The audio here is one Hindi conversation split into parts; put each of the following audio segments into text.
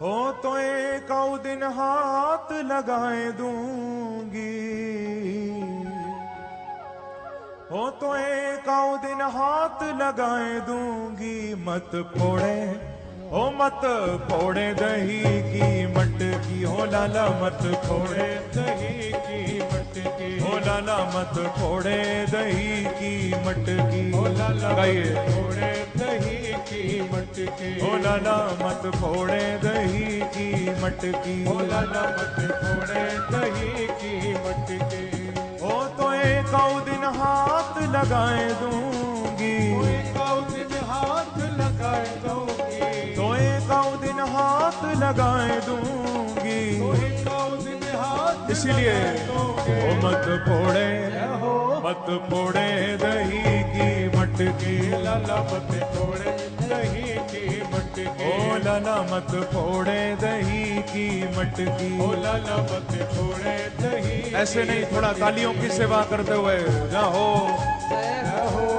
हो तो एक आउ दिन हाथ लगाए दूंगी, हो तो एक आउ दिन हाथ लगाए दूंगी। मत फोड़े ओ मत फोड़े दही की मटकी, हो लाला मत फोड़े दही की मटकी, हो लाला मत फोड़े दही की मटकी, हो लाला फोड़े दही की मटकी, हो लाला मत फोड़े दही की मटकी, हो लाला मत फोड़े दही की मटकी। हो तो एक आउ दिन हाथ लगाए दूंगी, एक आउ दिन हाथ लगाए दूंगी, तो एक आउ दिन हाथ लगाए दूंगी, तो एक आउ दिन हाथ। इसलिए ओ मत फोड़े मत फोड़े दही की मटकी, लाला मत फोड़े दही की मटकी, ओ लाला मत फोड़े दही की मटकी, ओ लाला मत फोड़े दही। ऐसे नहीं, थोड़ा तालियों की सेवा करते हुए जाओ जाओ।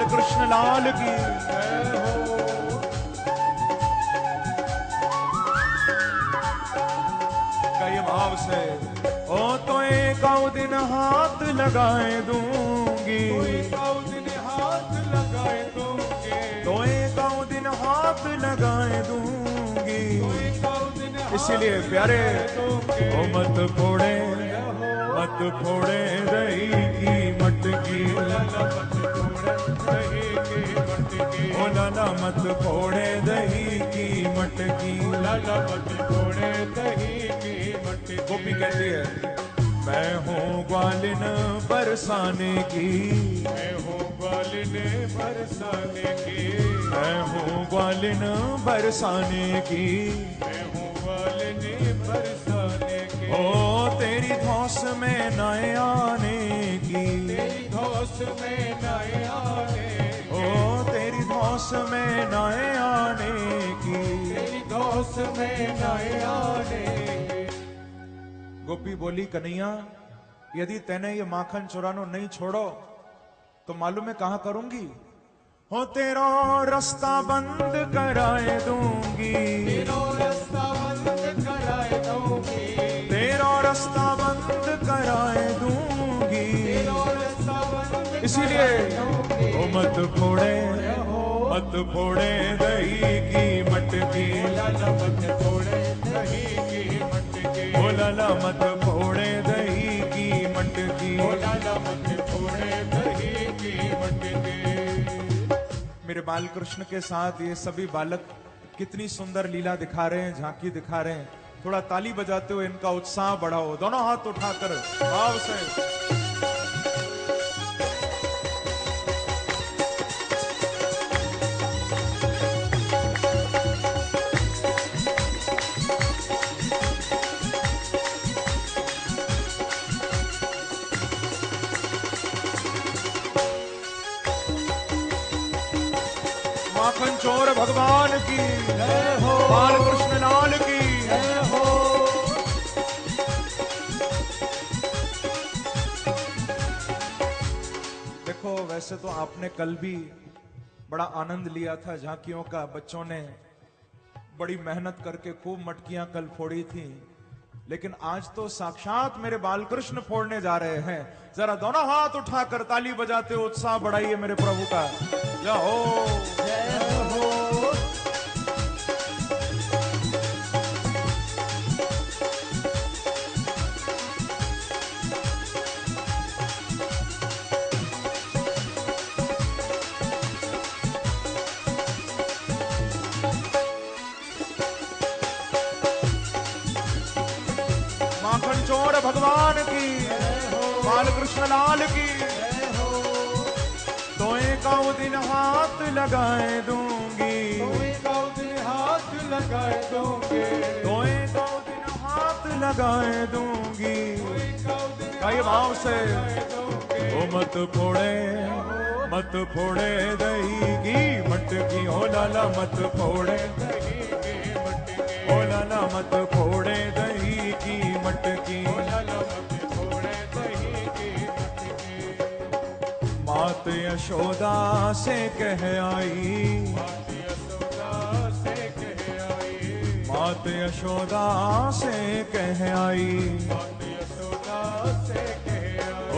कृष्ण लाल की जय हो। कई भाव से ओ तो एक आउ दिन हाथ लगाए दूंगी, तो एक आउ दिन हाथ लगाए दूंगी, तो एक आउ दिन हाथ लगाए दूंगी, तो एक आउ दिन। इसीलिए प्यारे ओ मत फोड़े दही की मटकी, लाला मत फोड़े दही की मटकी, ओ लाला मत फोड़े दही की मटकी, लाला मत फोड़े दही की मटकी। गोपी कहती है मैं हूँ ग्वालिन बरसाने की, मैं हूँ ग्वालिन बरसाने की, मैं हूँ ग्वालिन बरसाने की, मैं हूँ ग्वालिन बरसाने की। ओ तेरी धौस में नए आने की, तेरी धौस में नए आने, ओ तेरी धौस में नए आने की, तेरी धौस में नए आने की। गोपी बोली कन्हैया यदि तैने ये माखन चुरानो नहीं छोड़ो तो मालूम है कहां करूंगी। हो तेरा रास्ता बंद कराए दूंगी, तेरा रास्ता बंद कराए दूंगी, तेरा रास्ता बंद कराए दूंगी, तेरा रास्ता बंद। इसीलिए ओ मत फोड़े दही की मटकी, लाला मत फोड़े दही की मटकी, ओ लाला मत फोड़े दही की मटकी, ओ लाला मत फोड़े दही की मटकी। मेरे बाल कृष्ण के साथ ये सभी बालक कितनी सुंदर लीला दिखा रहे हैं, झांकी दिखा रहे हैं। थोड़ा ताली बजाते हुए इनका उत्साह बढ़ाओ, दोनों हाथ उठाकर भाव से। माखन चोर भगवान की जय हो, बाल कृष्ण लाल की जय हो। देखो वैसे तो आपने कल भी बड़ा आनंद लिया था झांकियों का, बच्चों ने बड़ी मेहनत करके खूब मटकियां कल फोड़ी थी, लेकिन आज तो साक्षात मेरे बालकृष्ण फोड़ने जा रहे हैं। जरा दोनों हाथ उठाकर ताली बजाते उत्साह बढ़ाइए मेरे प्रभु का। जय हो जय हो। चोर भगवान की, बाल कृष्ण लाल की। तोए काऊ दिन हाथ लगाए दूंगी, तोए काऊ दिन हाथ लगाए दूंगी, तोए काऊ दिन हाथ लगाए दूंगी। कई भाव से ओ मत फोड़े दही की मटकी, ओ लाला मत फोड़े दही की मटकी, ओ लाला मत फोड़े दही की मटकी, ओ लाला मत फोड़े दही की मटकी। मात यशोदा से कह आई, मात यशोदा से कह आई, मात यशोदा से कह आई, मात यशोदा से कह आई। ओ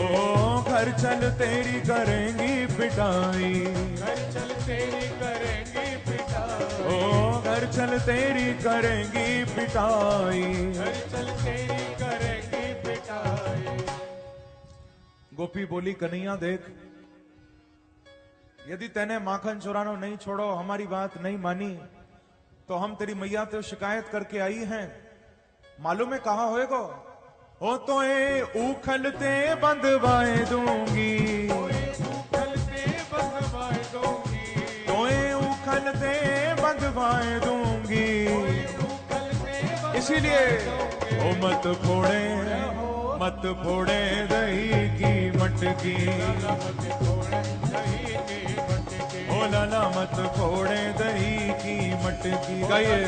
घर चल तेरी करेंगी पिटाई, घर चल तेरी करेंगी पिटाई, ओ घर चल तेरी करेंगी पिटाई, घर चल तेरी करेंगी पिटाई। गोपी बोली कन्हैया देख, यदि तेने माखन चुरानो नहीं छोड़ो, हमारी बात नहीं मानी, तो हम तेरी मैया तो शिकायत करके आई हैं। मालूम है कहां होएगो? हो तो ए उखलते बंधवाए दूंगी, उखलते बंधवाए दूंगी, तो ए उखलते बंधवाए दूंगी। इसीलिए ओ मत फोड़े दही की मटकी, ओ लाला मत फोड़े दही की मटकी। गाइए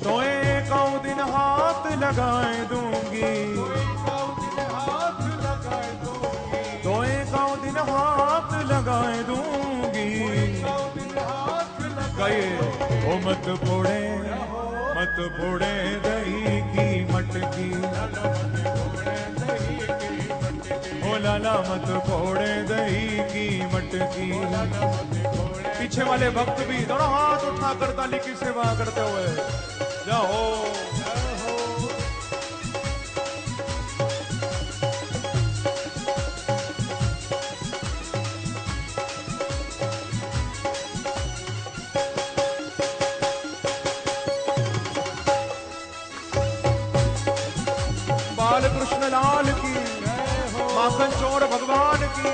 तोए काऊ दिन हाथ लगाए दूंगी, तोए काऊ दिन हाथ लगाए दूंगी। गाइए ओ मत फोड़े दही की मटकी, ओ लाला मत फोड़े दही की मटकी। पीछे वाले भक्त भी दोनों हाथ उठाकर ताली की सेवा करते हुए जाओ। बाल कृष्ण लाल की, माखन चोर भगवान की।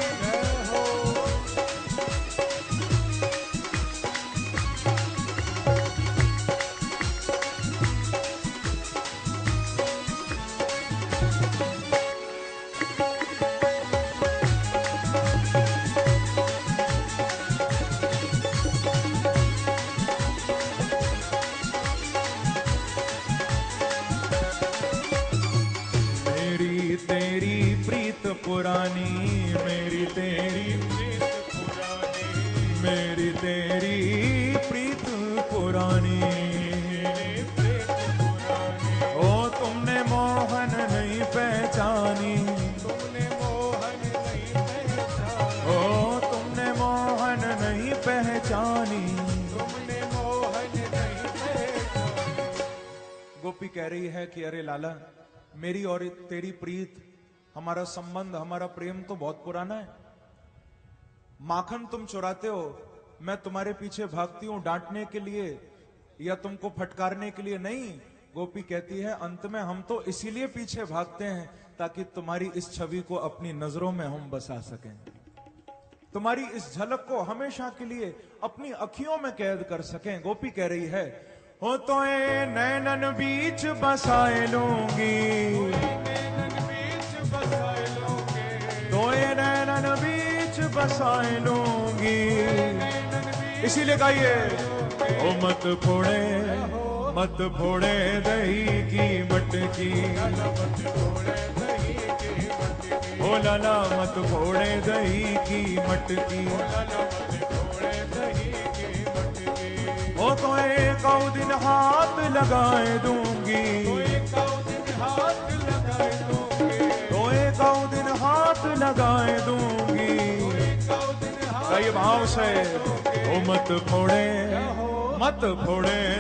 पुरानी मेरी तेरी प्रीत पुरानी, मेरी तेरी प्रीत पुरानी, ओ तुमने मोहन नहीं पहचानी, तुमने मोहन नहीं पहचानी, ओ तुमने मोहन नहीं पहचानी, तुमने मोहन नहीं पहचानी। गोपी कह रही है कि अरे लाला, मेरी और तेरी प्रीत, हमारा संबंध, हमारा प्रेम तो बहुत पुराना है। माखन तुम चुराते हो, मैं तुम्हारे पीछे भागती हूं डांटने के लिए या तुमको फटकारने के लिए नहीं। गोपी कहती है अंत में हम तो इसीलिए पीछे भागते हैं ताकि तुम्हारी इस छवि को अपनी नजरों में हम बसा सकें, तुम्हारी इस झलक को हमेशा के लिए अपनी अखियों में कैद कर सकें। गोपी कह रही है हो तो ए नैनन बीच बसाए लूंगी, तोए नैनन बीच बसाए लूंगी। इसीलिए गाइए ओ मत फोड़े दही की मटकी, ओ लाला मत फोड़े दही की मटकी। ओ तोए काऊ दिन हाथ लगाए दूंगी, तोए काऊ दिन हाथ लगाए दूंगी। कई भाव से ओ मत फोड़े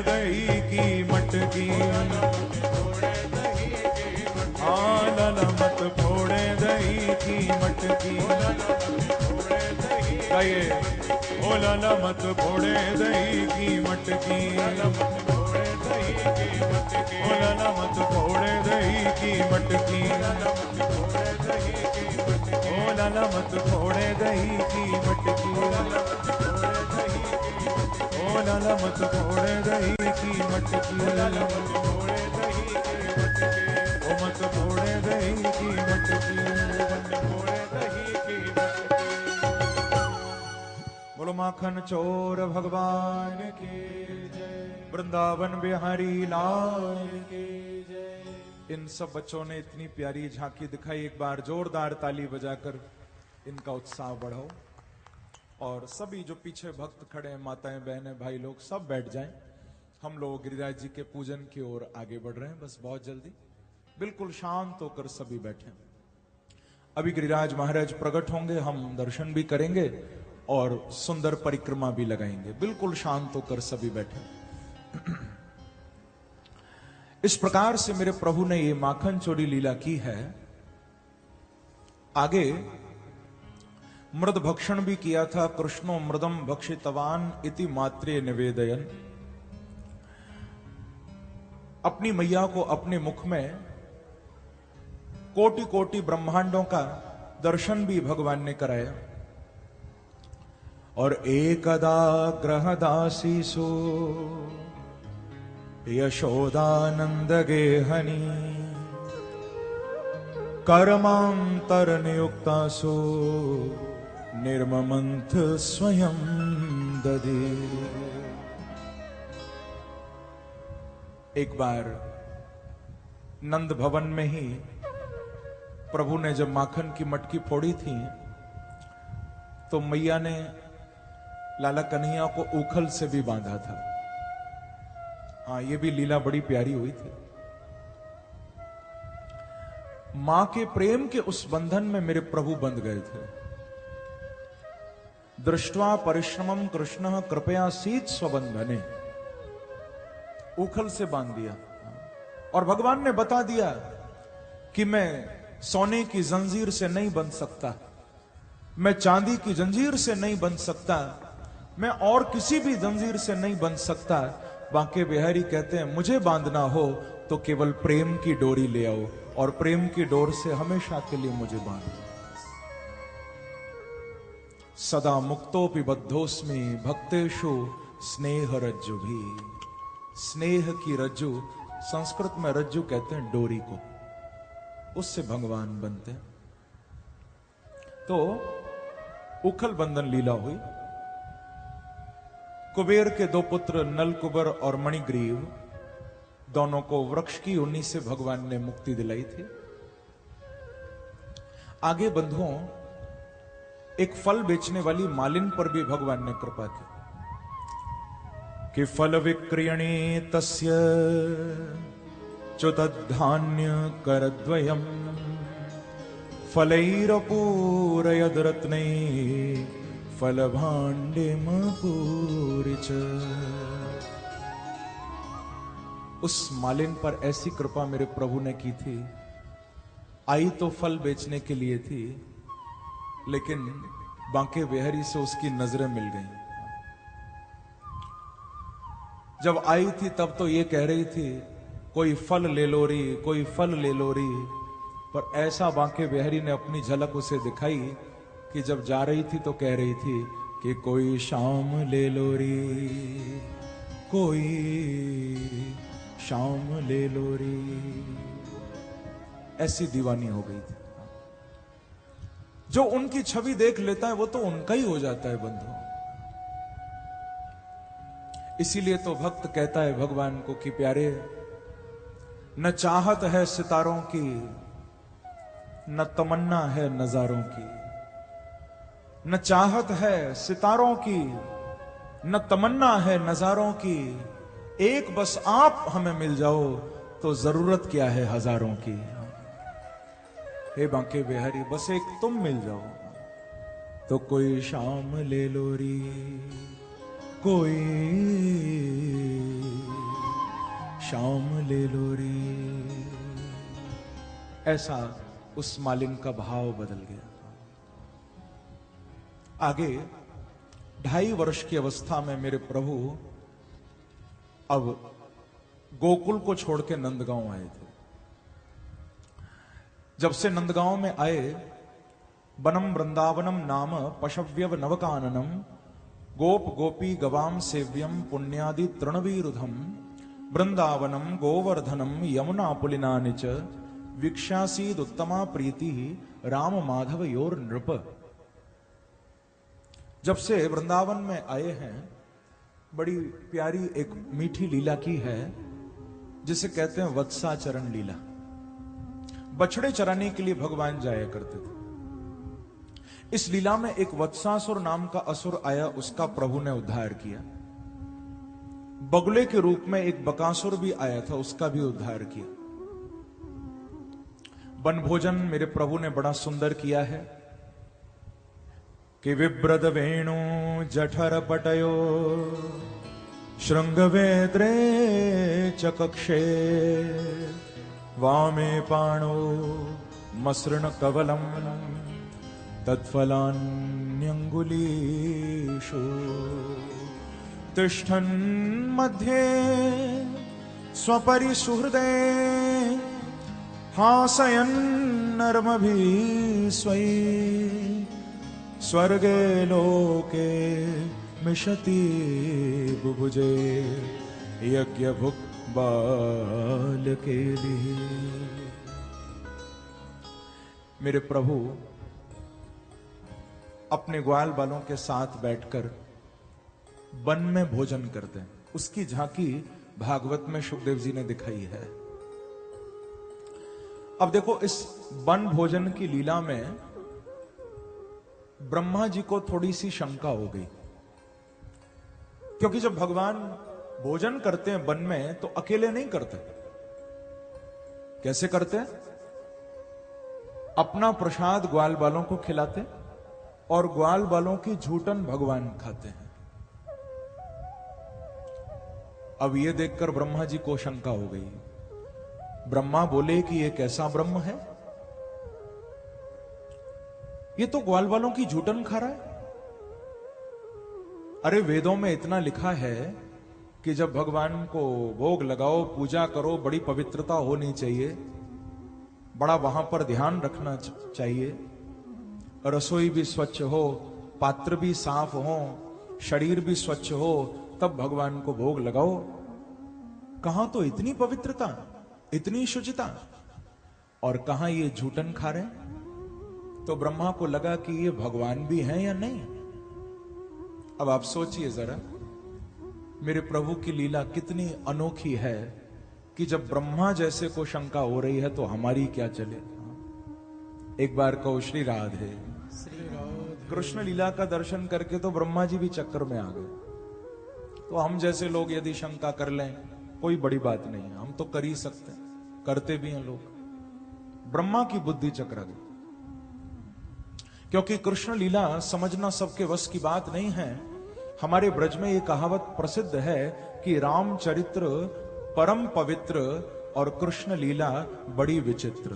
दही की मटकी, हाँ लाला मत फोड़े दही की मटकी। गाइए ओ लाला मत फोड़े दही की मटकी, के, ओ लाला मत फोड़े दही की मटकी, लाला मत फोड़े दही की मटकी, ओ लाला मत फोड़े दही की मटकी, लाला मत फोड़े दही की मटकी, ओ लाला मत फोड़े दही की मटकी, लाला मत फोड़े दही की मटकी, ओ मत फोड़े दही की मटकी, मत फोड़े दही की मटकी। बोलो माखन चोर भगवान की जय, वृंदावन बिहारी लाल की जय। इन सब बच्चों ने इतनी प्यारी झांकी दिखाई, एक बार जोरदार ताली बजाकर इनका उत्साह बढ़ाओ। और सभी जो पीछे भक्त खड़े हैं, माताएं बहनें भाई लोग, सब बैठ जाएं। हम लोग गिरिराज जी के पूजन की ओर आगे बढ़ रहे हैं, बस बहुत जल्दी। बिल्कुल शांत होकर सभी बैठे। अभी गिरिराज महाराज प्रकट होंगे, हम दर्शन भी करेंगे और सुंदर परिक्रमा भी लगाएंगे। बिल्कुल शांत होकर सभी बैठे। इस प्रकार से मेरे प्रभु ने ये माखन चोरी लीला की है। आगे मृद भक्षण भी किया था। कृष्णो मृदम भक्षितवान इति मात्रे निवेदयन। अपनी मैया को अपने मुख में कोटि कोटि ब्रह्मांडों का दर्शन भी भगवान ने कराया। और एकदा ग्रहदासीसु यशोदानंद गेहनी कर्मांतर नियुक्तासु निर्ममंथ स्वयं ददे। एक बार नंद भवन में ही प्रभु ने जब माखन की मटकी फोड़ी थी तो मैया ने लाला कन्हैया को उखल से भी बांधा था। हाँ, ये भी लीला बड़ी प्यारी हुई थी। मां के प्रेम के उस बंधन में मेरे प्रभु बंध गए थे। दृष्ट्वा परिश्रमम कृष्ण कृपया सीत स्वबंधने। उखल से बांध दिया और भगवान ने बता दिया कि मैं सोने की जंजीर से नहीं बंध सकता, मैं चांदी की जंजीर से नहीं बंध सकता, मैं और किसी भी जंजीर से नहीं बंध सकता। बांके बिहारी कहते हैं मुझे बांधना हो तो केवल प्रेम की डोरी ले आओ और प्रेम की डोर से हमेशा के लिए मुझे बांधो। सदा मुक्तोपि बद्धोस्मि भक्तेषु स्नेह रज्जु भी। स्नेह की रज्जु, संस्कृत में रज्जु कहते हैं डोरी को, उससे भगवान बनते हैं। तो उखल बंधन लीला हुई। कुबेर के दो पुत्र नलकुबर और मणिग्रीव, दोनों को वृक्ष की उन्नी से भगवान ने मुक्ति दिलाई थी। आगे बंधुओं, एक फल बेचने वाली मालिन पर भी भगवान ने कृपा की कि फल विक्रयणे तस्य च्युतधान्य करद्वयम् फलैरपूरयद् रत्नैः फलभाण्डेमपूरि च। उस मालिन पर ऐसी कृपा मेरे प्रभु ने की थी। आई तो फल बेचने के लिए थी, लेकिन बांके बिहारी से उसकी नजरें मिल गईं। जब आई थी तब तो ये कह रही थी कोई फल ले लो री, कोई फल ले लो री, पर ऐसा बांके बिहारी ने अपनी झलक उसे दिखाई कि जब जा रही थी तो कह रही थी कि कोई शाम ले लो री, कोई शाम ले लो री। ऐसी दीवानी हो गई थी। जो उनकी छवि देख लेता है वो तो उनका ही हो जाता है बंधु। इसीलिए तो भक्त कहता है भगवान को कि प्यारे, न चाहत है सितारों की, न तमन्ना है नजारों की। न चाहत है सितारों की, न तमन्ना है नजारों की। एक बस आप हमें मिल जाओ तो जरूरत क्या है हजारों की। हे बांके बिहारी, बस एक तुम मिल जाओ तो कोई शाम ले लो री, कोई शाम ले लो री। ऐसा उस मालिन का भाव बदल गया। आगे 2.5 वर्ष की अवस्था में मेरे प्रभु अब गोकुल को छोड़ के नंदगांव आए थे। जब से नंदगांव में आए, वनम वृंदावनम नाम पशव्यव नवकाननम गोप गोपी गवाम सेव्यम पुण्यादि तृणवीरुधम वृंदावनम गोवर्धनम यमुना पुलिनानि च वीक्षासीद उत्तमा प्रीति राम माधव योर नृप। जब से वृंदावन में आए हैं, बड़ी प्यारी एक मीठी लीला की है जिसे कहते हैं वत्साचरण लीला। बछड़े चराने के लिए भगवान जाया करते थे। इस लीला में एक वत्सासुर नाम का असुर आया, उसका प्रभु ने उद्धार किया। बगुले के रूप में एक बकासुर भी आया था, उसका भी उद्धार किया। वन भोजन मेरे प्रभु ने बड़ा सुंदर किया है कि विब्रद वेणु जठर पटयो श्रृंगवेद्रे चकक्षे वामे पाणो मसृण कवलम तत्फलान्यंगुलीषु तिष्ठन् मध्ये स्वपरिसुहृदे हासयन् नर्मभिः स्वै स्वर्गे लोके मिषति बुभुजे यज्ञ भुक् बाल के लिए। मेरे प्रभु अपने ग्वाल बालों के साथ बैठकर वन में भोजन करते हैं। उसकी झांकी भागवत में शुकदेव जी ने दिखाई है। अब देखो, इस वन भोजन की लीला में ब्रह्मा जी को थोड़ी सी शंका हो गई, क्योंकि जब भगवान भोजन करते हैं वन में तो अकेले नहीं करते। कैसे करते हैं? अपना प्रसाद ग्वाल बालों को खिलाते और ग्वाल बालों की झूठन भगवान खाते हैं। अब यह देखकर ब्रह्मा जी को शंका हो गई। ब्रह्मा बोले कि यह कैसा ब्रह्म है, ये तो ग्वाल बालों की झूठन खा रहा है। अरे वेदों में इतना लिखा है कि जब भगवान को भोग लगाओ, पूजा करो, बड़ी पवित्रता होनी चाहिए, बड़ा वहां पर ध्यान रखना चाहिए, रसोई भी स्वच्छ हो, पात्र भी साफ हो, शरीर भी स्वच्छ हो, तब भगवान को भोग लगाओ। कहां तो इतनी पवित्रता, इतनी शुचिता, और कहां ये झूठन खा रहे। तो ब्रह्मा को लगा कि ये भगवान भी हैं या नहीं। अब आप सोचिए जरा, मेरे प्रभु की लीला कितनी अनोखी है कि जब ब्रह्मा जैसे को शंका हो रही है तो हमारी क्या चले। एक बार कहो श्री राधे। कृष्ण लीला का दर्शन करके तो ब्रह्मा जी भी चक्कर में आ गए। तो हम जैसे लोग यदि शंका कर लें, कोई बड़ी बात नहीं है, हम तो कर ही सकते हैं, करते भी हैं लोग। ब्रह्मा की बुद्धि चकरा गई, क्योंकि कृष्ण लीला समझना सबके वश की बात नहीं है। हमारे ब्रज में एक कहावत प्रसिद्ध है कि रामचरित्र परम पवित्र और कृष्ण लीला बड़ी विचित्र।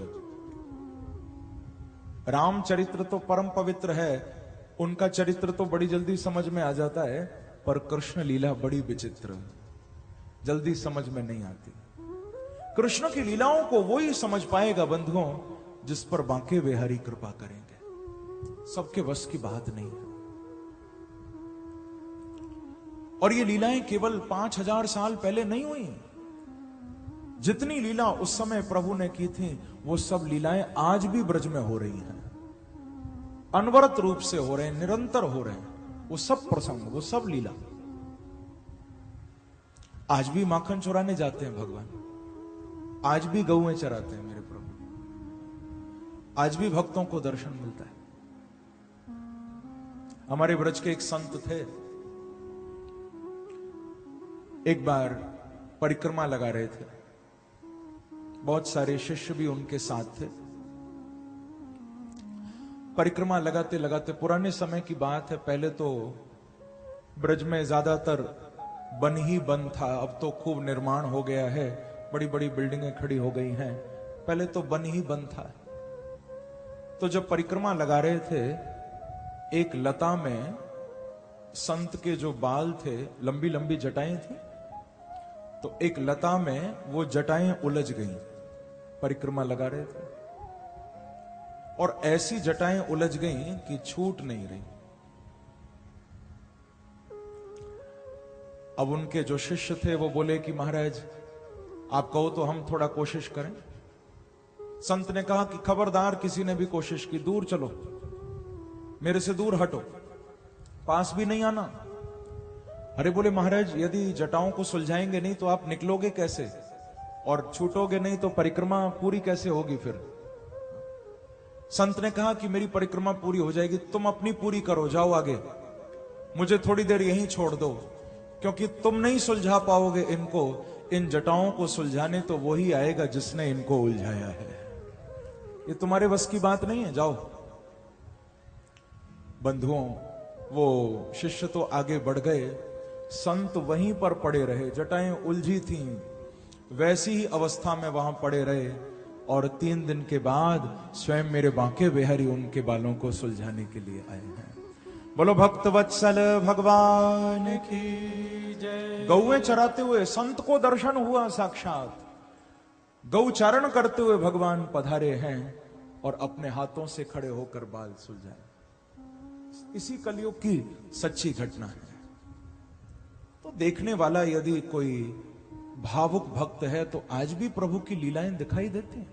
रामचरित्र तो परम पवित्र है, उनका चरित्र तो बड़ी जल्दी समझ में आ जाता है, पर कृष्ण लीला बड़ी विचित्र, जल्दी समझ में नहीं आती। कृष्ण की लीलाओं को वही समझ पाएगा बंधुओं जिस पर बांके बिहारी कृपा करेंगे। सबके वश की बात नहीं है। और ये लीलाएं केवल 5000 साल पहले नहीं हुई। जितनी लीला उस समय प्रभु ने की थी, वो सब लीलाएं आज भी ब्रज में हो रही हैं, अनवरत रूप से हो रहे हैं, निरंतर हो रहे हैं। वो सब प्रसंग, वो सब लीला आज भी माखन चुराने जाते हैं भगवान, आज भी गौएं चराते हैं मेरे प्रभु, आज भी भक्तों को दर्शन मिलता है। हमारे ब्रज के एक संत थे, एक बार परिक्रमा लगा रहे थे, बहुत सारे शिष्य भी उनके साथ थे। परिक्रमा लगाते लगाते, पुराने समय की बात है, पहले तो ब्रज में ज्यादातर वन ही वन था, अब तो खूब निर्माण हो गया है, बड़ी बड़ी बिल्डिंगें खड़ी हो गई हैं, पहले तो वन ही वन था। तो जब परिक्रमा लगा रहे थे, एक लता में संत के जो बाल थे, लंबी लंबी जटाएं थी, तो एक लता में वो जटाएं उलझ गईं, परिक्रमा लगा रहे थे और ऐसी जटाएं उलझ गईं कि छूट नहीं रही। अब उनके जो शिष्य थे वो बोले कि महाराज आप कहो तो हम थोड़ा कोशिश करें। संत ने कहा कि खबरदार, किसी ने भी कोशिश की दूर चलो, मेरे से दूर हटो, पास भी नहीं आना। अरे बोले महाराज यदि जटाओं को सुलझाएंगे नहीं तो आप निकलोगे कैसे, और छूटोगे नहीं तो परिक्रमा पूरी कैसे होगी फिर। संत ने कहा कि मेरी परिक्रमा पूरी हो जाएगी, तुम अपनी पूरी करो, जाओ आगे, मुझे थोड़ी देर यहीं छोड़ दो, क्योंकि तुम नहीं सुलझा पाओगे इनको, इन जटाओं को सुलझाने तो वही आएगा जिसने इनको उलझाया है, ये तुम्हारे बस की बात नहीं है, जाओ। बंधुओं, वो शिष्य तो आगे बढ़ गए, संत वहीं पर पड़े रहे, जटाएं उलझी थीं, वैसी ही अवस्था में वहां पड़े रहे, और 3 दिन के बाद स्वयं मेरे बांके बिहारी उनके बालों को सुलझाने के लिए आए हैं। बोलो भक्त वत्सल भगवान की जय। गौएं चराते हुए संत को दर्शन हुआ साक्षात, गौचारण करते हुए भगवान पधारे हैं और अपने हाथों से खड़े होकर बाल सुलझाए। इसी कलयुग की सच्ची घटना है। तो देखने वाला यदि कोई भावुक भक्त है तो आज भी प्रभु की लीलाएं दिखाई देती हैं,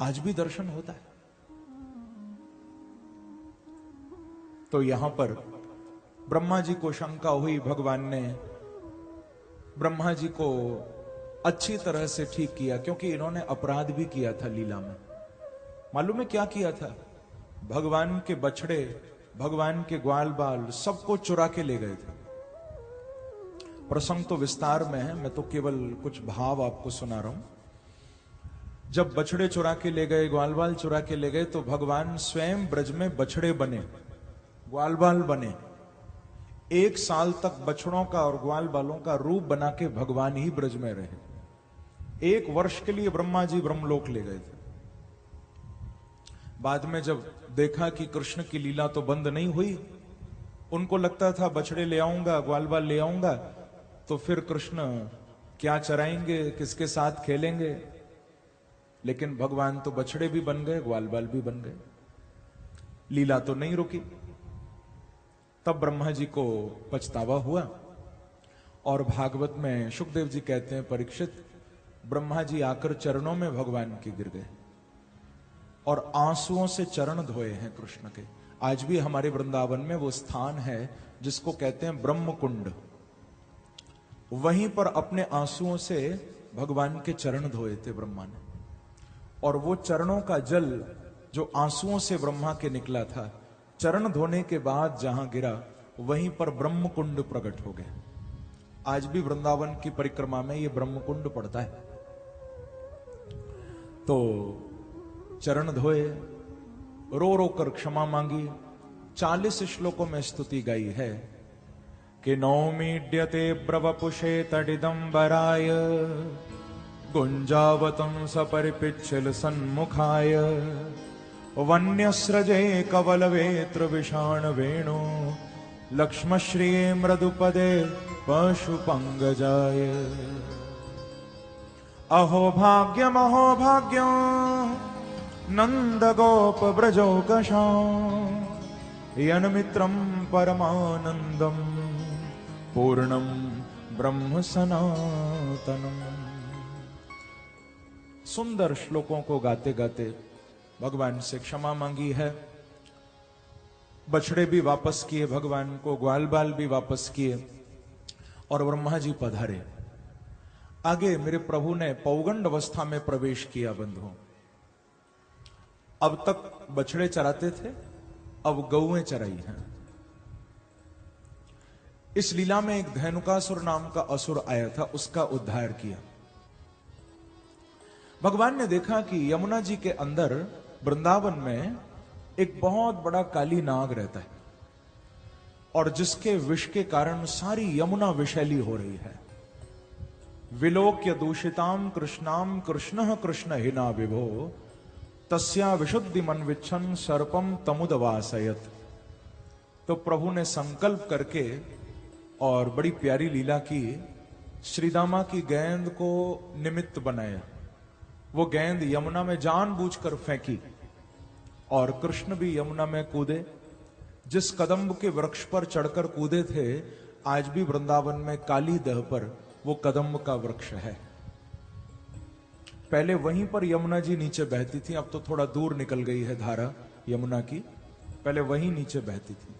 आज भी दर्शन होता है। तो यहां पर ब्रह्मा जी को शंका हुई, भगवान ने ब्रह्मा जी को अच्छी तरह से ठीक किया, क्योंकि इन्होंने अपराध भी किया था लीला में। मालूम है क्या किया था? भगवान के बछड़े, भगवान के ग्वाल बाल सबको चुरा के ले गए थे। प्रसंग तो विस्तार में है, मैं तो केवल कुछ भाव आपको सुना रहा हूं। जब बछड़े चुरा के ले गए, ग्वाल बाल चुरा के ले गए, तो भगवान स्वयं ब्रज में बछड़े बने, ग्वाल बाल बने। 1 साल तक बछड़ों का और ग्वाल बालों का रूप बना के भगवान ही ब्रज में रहे। 1 वर्ष के लिए ब्रह्मा जी ब्रह्मलोक ले गए थे। बाद में जब देखा कि कृष्ण की लीला तो बंद नहीं हुई, उनको लगता था बछड़े ले आऊंगा, ग्वाल बाल ले आऊंगा तो फिर कृष्ण क्या चराएंगे, किसके साथ खेलेंगे। लेकिन भगवान तो बछड़े भी बन गए, ग्वाल बाल भी बन गए, लीला तो नहीं रुकी। तब ब्रह्मा जी को पछतावा हुआ, और भागवत में शुकदेव जी कहते हैं, परीक्षित, ब्रह्मा जी आकर चरणों में भगवान के गिर गए और आंसुओं से चरण धोए हैं कृष्ण के। आज भी हमारे वृंदावन में वो स्थान है जिसको कहते हैं ब्रह्म कुंड, वहीं पर अपने आंसुओं से भगवान के चरण धोए थे ब्रह्मा ने। और वो चरणों का जल जो आंसुओं से ब्रह्मा के निकला था, चरण धोने के बाद जहां गिरा वहीं पर ब्रह्म कुंड प्रकट हो गया। आज भी वृंदावन की परिक्रमा में ये ब्रह्म कुंड पड़ता है। तो चरण धोए, रो रो कर क्षमा मांगी। 40 श्लोकों में स्तुति गाई है कि नौमीड्यते ब्रवपुषे तडिदंबराय गुंजावतं सपरिपिच्छल सन्मुखाय वन्यस्रजे कवलवेत्र विषाण वेणु लक्ष्मश्रिये मृदुपदे पशुपंगजाय। अहो भाग्यम नंद गोप ब्रजोकशां यन्मित्रं परमानंदम पूर्णम ब्रह्म सनातनम। सुंदर श्लोकों को गाते गाते भगवान से क्षमा मांगी है। बछड़े भी वापस किए भगवान को, ग्वाल बाल भी वापस किए, और ब्रह्मा जी पधारे। आगे मेरे प्रभु ने पौगंड अवस्था में प्रवेश किया। बंधुओं, अब तक बछड़े चराते थे, अब गौएं चराई हैं। इस लीला में एक धेनुकासुर नाम का असुर आया था, उसका उद्धार किया। भगवान ने देखा कि यमुना जी के अंदर वृंदावन में एक बहुत बड़ा काली नाग रहता है, और जिसके विष के कारण सारी यमुना विषैली हो रही है। विलोक्य दूषिताम कृष्णाम कृष्ण कृष्ण हिना विभो तस्या विशुद्धि मन विच्छन सर्पम तमुदवासयत। तो प्रभु ने संकल्प करके और बड़ी प्यारी लीला की श्रीदामा की गेंद को निमित्त बनाया। वो गेंद यमुना में जानबूझकर फेंकी और कृष्ण भी यमुना में कूदे। जिस कदम्ब के वृक्ष पर चढ़कर कूदे थे, आज भी वृंदावन में काली दह पर वो कदम्ब का वृक्ष है। पहले वहीं पर यमुना जी नीचे बहती थी, अब तो थोड़ा दूर निकल गई है धारा यमुना की, पहले वहीं नीचे बहती थी।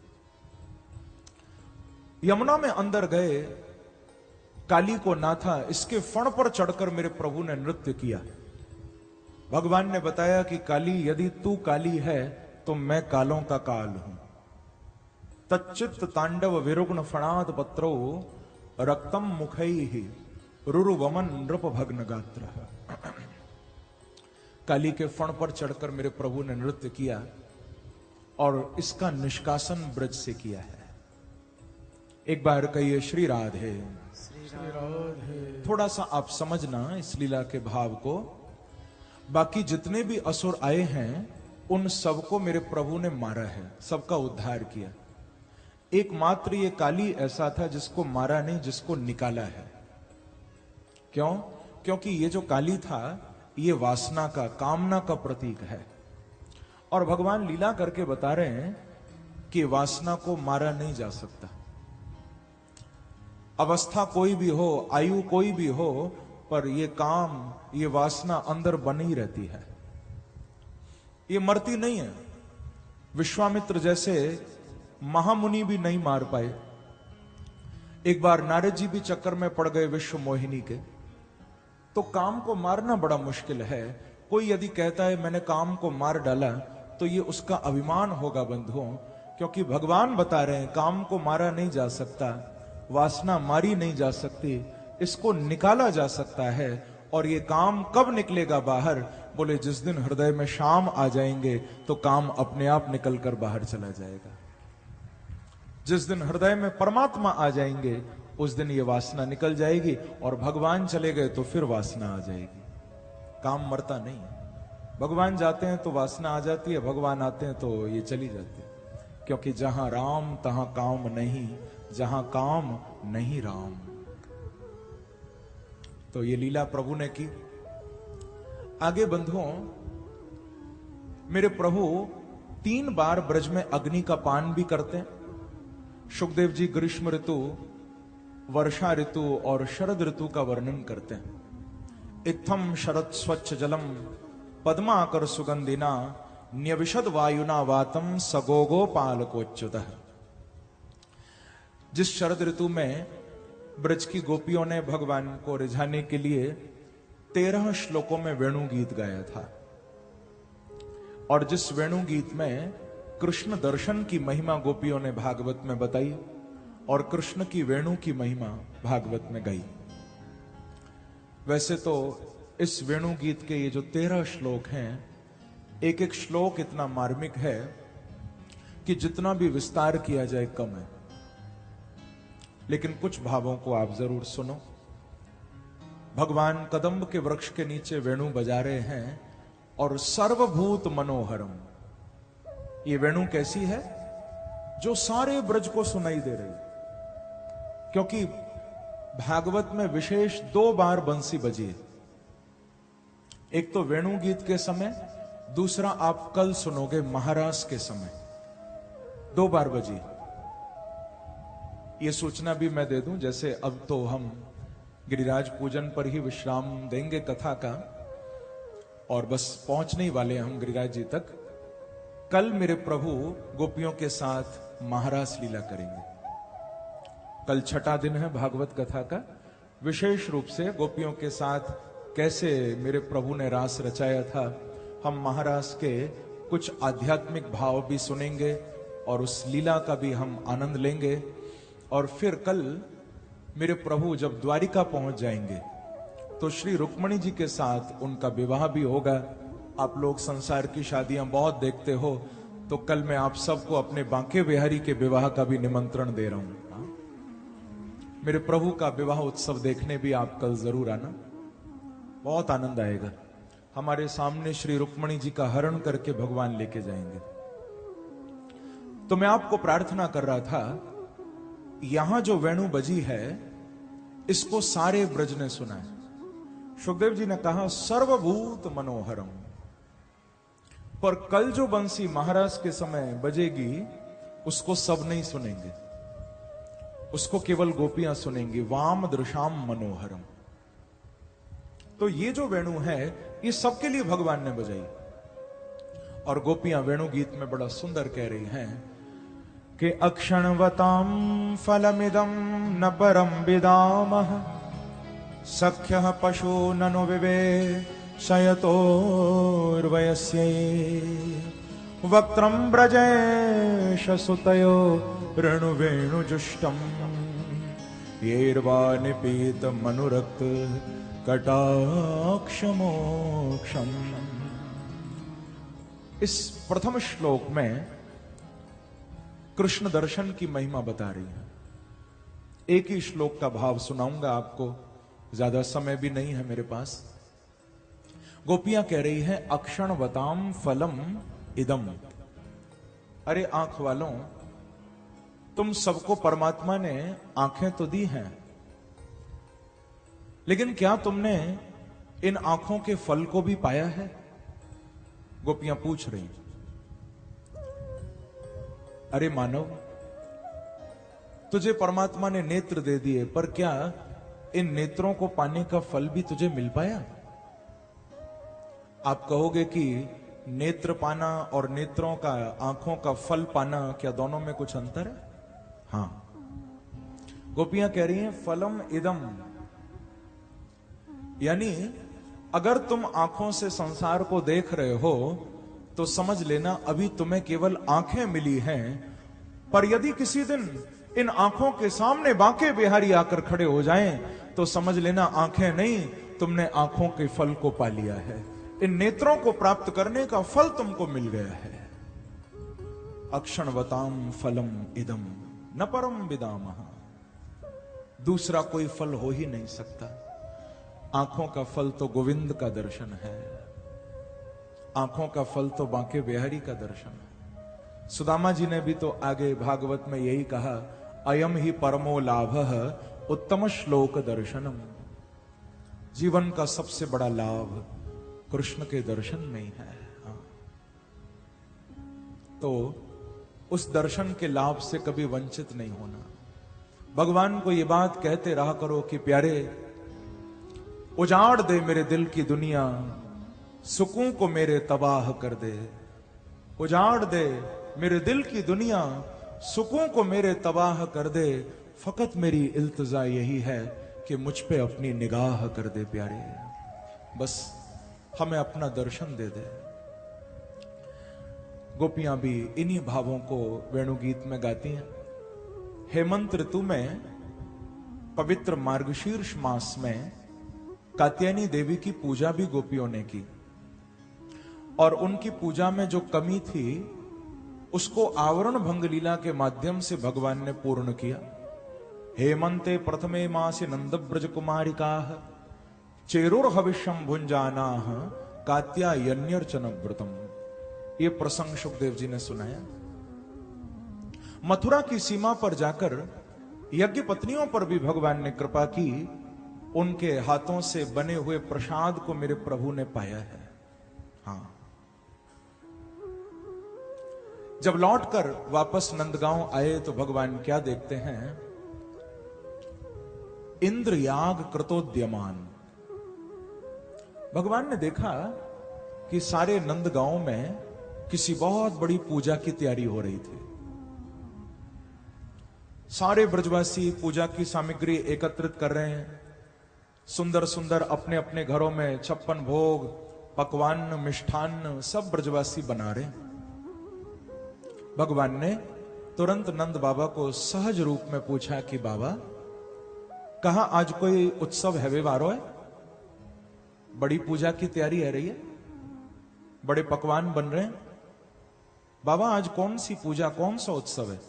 यमुना में अंदर गए, काली को नाथा, इसके फण पर चढ़कर मेरे प्रभु ने नृत्य किया। भगवान ने बताया कि काली, यदि तू काली है तो मैं कालों का काल हूं। तच्चित तांडव विरुग्ण फणाद पत्रो रक्तम मुखैहि रुरुवमन नृप भग्न गात्र। काली के फण पर चढ़कर मेरे प्रभु ने नृत्य किया और इसका निष्कासन ब्रज से किया है। एक बार कहिए श्री राधे। श्री राधे। थोड़ा सा आप समझना इस लीला के भाव को। बाकी जितने भी असुर आए हैं उन सबको मेरे प्रभु ने मारा है, सबका उद्धार किया। एकमात्र ये काली ऐसा था जिसको मारा नहीं, जिसको निकाला है। क्यों? क्योंकि ये जो काली था ये वासना का, कामना का प्रतीक है। और भगवान लीला करके बता रहे हैं कि वासना को मारा नहीं जा सकता। अवस्था कोई भी हो, आयु कोई भी हो, पर ये काम, ये वासना अंदर बनी रहती है, ये मरती नहीं है। विश्वामित्र जैसे महामुनि भी नहीं मार पाए। एक बार नारद जी भी चक्कर में पड़ गए विश्व मोहिनी के। तो काम को मारना बड़ा मुश्किल है। कोई यदि कहता है मैंने काम को मार डाला तो ये उसका अभिमान होगा बंधुओं, क्योंकि भगवान बता रहे हैं काम को मारा नहीं जा सकता, वासना मारी नहीं जा सकती, इसको निकाला जा सकता है। और ये काम कब निकलेगा बाहर? बोले जिस दिन हृदय में शाम आ जाएंगे तो काम अपने आप निकल कर बाहर चला जाएगा। जिस दिन हृदय में परमात्मा आ जाएंगे उस दिन ये वासना निकल जाएगी, और भगवान चले गए तो फिर वासना आ जाएगी। काम मरता नहीं है। भगवान जाते हैं तो वासना आ जाती है, भगवान आते हैं तो ये चली जाती है। क्योंकि जहां राम तहां काम नहीं, जहां काम नहीं राम। तो ये लीला प्रभु ने की। आगे बंधुओं, मेरे प्रभु 3 बार ब्रज में अग्नि का पान भी करते हैं। सुखदेव जी ग्रीष्म ऋतु, वर्षा ऋतु और शरद ऋतु का वर्णन करते हैं। इत्थम शरद स्वच्छ जलम पद्माकर सुगंधिना न्यविशद वायुना वातम सगोगो पालकोच्युतः। जिस शरद ऋतु में ब्रज की गोपियों ने भगवान को रिझाने के लिए 13 श्लोकों में वेणु गीत गाया था, और जिस वेणु गीत में कृष्ण दर्शन की महिमा गोपियों ने भागवत में बताई और कृष्ण की वेणु की महिमा भागवत में गाई। वैसे तो इस वेणु गीत के ये जो 13 श्लोक हैं, एक एक श्लोक इतना मार्मिक है कि जितना भी विस्तार किया जाए कम है। लेकिन कुछ भावों को आप जरूर सुनो। भगवान कदम्ब के वृक्ष के नीचे वेणु बजा रहे हैं और सर्वभूत मनोहरम। ये वेणु कैसी है? जो सारे ब्रज को सुनाई दे रही। क्योंकि भागवत में विशेष 2 बार बंसी बजी है। एक तो वेणु गीत के समय, दूसरा आप कल सुनोगे महारास के समय, 2 बार बजी। ये सूचना भी मैं दे दूं, जैसे अब तो हम गिरिराज पूजन पर ही विश्राम देंगे कथा का, और बस पहुंचने ही वाले हम गिरिराज जी तक। कल मेरे प्रभु गोपियों के साथ महारास लीला करेंगे। कल 6ठा दिन है भागवत कथा का। विशेष रूप से गोपियों के साथ कैसे मेरे प्रभु ने रास रचाया था, हम महारास के कुछ आध्यात्मिक भाव भी सुनेंगे और उस लीला का भी हम आनंद लेंगे। और फिर कल मेरे प्रभु जब द्वारिका पहुंच जाएंगे तो श्री रुक्मणी जी के साथ उनका विवाह भी होगा। आप लोग संसार की शादियां बहुत देखते हो, तो कल मैं आप सबको अपने बांके बिहारी के विवाह का भी निमंत्रण दे रहा हूं। मेरे प्रभु का विवाह उत्सव देखने भी आप कल जरूर आना, बहुत आनंद आएगा। हमारे सामने श्री रुक्मणी जी का हरण करके भगवान लेके जाएंगे। तो मैं आपको प्रार्थना कर रहा था, यहां जो वेणु बजी है इसको सारे ब्रज ने सुना है। सुखदेव जी ने कहा सर्वभूत मनोहरम, पर कल जो बंसी महाराज के समय बजेगी उसको सब नहीं सुनेंगे, उसको केवल गोपियां सुनेंगी। वाम दृशाम मनोहरम। तो ये जो वेणु है ये सबके लिए भगवान ने बजाई। और गोपियां वेणु गीत में बड़ा सुंदर कह रही हैं कि अक्षणवताम फलमिदम न परम विदामः सख्यः पशु ननु विवे शयतोर्वयस्यै वक्त्रं ब्रजेश सुतयो ऋणुवेणुजुष्टम् येर्वा निपीत मनुरक्त कटाक्षमोक्षम। इस प्रथम श्लोक में कृष्ण दर्शन की महिमा बता रही है। एक ही श्लोक का भाव सुनाऊंगा आपको, ज्यादा समय भी नहीं है मेरे पास। गोपियां कह रही हैं अक्षणवताम फलम इदम। अरे आंख वालों, तुम सबको परमात्मा ने आंखें तो दी हैं, लेकिन क्या तुमने इन आंखों के फल को भी पाया है? गोपियां पूछ रही। अरे मानव, तुझे परमात्मा ने नेत्र दे दिए, पर क्या इन नेत्रों को पाने का फल भी तुझे मिल पाया? आप कहोगे कि नेत्र पाना और नेत्रों का, आंखों का फल पाना, क्या दोनों में कुछ अंतर है? हां। गोपियां कह रही हैं फलम इदम, यानी अगर तुम आंखों से संसार को देख रहे हो तो समझ लेना अभी तुम्हें केवल आंखें मिली हैं, पर यदि किसी दिन इन आंखों के सामने बांके बिहारी आकर खड़े हो जाएं तो समझ लेना आंखें नहीं, तुमने आंखों के फल को पा लिया है। इन नेत्रों को प्राप्त करने का फल तुमको मिल गया है। अक्षणवताम फलम इदम न परम विदामः। दूसरा कोई फल हो ही नहीं सकता। आंखों का फल तो गोविंद का दर्शन है, आंखों का फल तो बांके बिहारी का दर्शन है। सुदामा जी ने भी तो आगे भागवत में यही कहा, अयम ही परमो लाभः उत्तम श्लोक दर्शनम। जीवन का सबसे बड़ा लाभ कृष्ण के दर्शन में ही है। तो उस दर्शन के लाभ से कभी वंचित नहीं होना। भगवान को ये बात कहते रहा करो कि प्यारे, उजाड़ दे मेरे दिल की दुनिया, सुकून को मेरे तबाह कर दे। उजाड़ दे मेरे दिल की दुनिया, सुकून को मेरे तबाह कर दे। फकत मेरी इल्तिजा यही है कि मुझ पे अपनी निगाह कर दे प्यारे, बस हमें अपना दर्शन दे दे। गोपियां भी इन्हीं भावों को वेणुगीत में गाती हैं। हेमंत ऋतु में पवित्र मार्गशीर्ष मास में कात्यायनी देवी की पूजा भी गोपियों ने की, और उनकी पूजा में जो कमी थी उसको आवरण भंग लीला के माध्यम से भगवान ने पूर्ण किया। हेमंते प्रथमे मासे नंद ब्रज कुमारिकाः चेरुर हविष्यम भुंजानाः कात्यायन्यर्चन व्रतम। ये प्रसंग सुखदेव जी ने सुनाया। मथुरा की सीमा पर जाकर यज्ञ पत्नियों पर भी भगवान ने कृपा की। उनके हाथों से बने हुए प्रसाद को मेरे प्रभु ने पाया है। हां, जब लौटकर वापस नंदगांव आए तो भगवान क्या देखते हैं, इंद्र याग कृतोद्यमान। भगवान ने देखा कि सारे नंदगांव में किसी बहुत बड़ी पूजा की तैयारी हो रही थी। सारे ब्रजवासी पूजा की सामग्री एकत्रित कर रहे हैं। सुंदर सुंदर अपने अपने घरों में 56 भोग, पकवान, मिष्ठान्न सब ब्रजवासी बना रहे हैं। भगवान ने तुरंत नंद बाबा को सहज रूप में पूछा कि बाबा, कहा आज कोई उत्सव है व्यवहारो है? बड़ी पूजा की तैयारी है रही है, बड़े पकवान बन रहे हैं। बाबा आज कौन सी पूजा, कौन सा उत्सव है?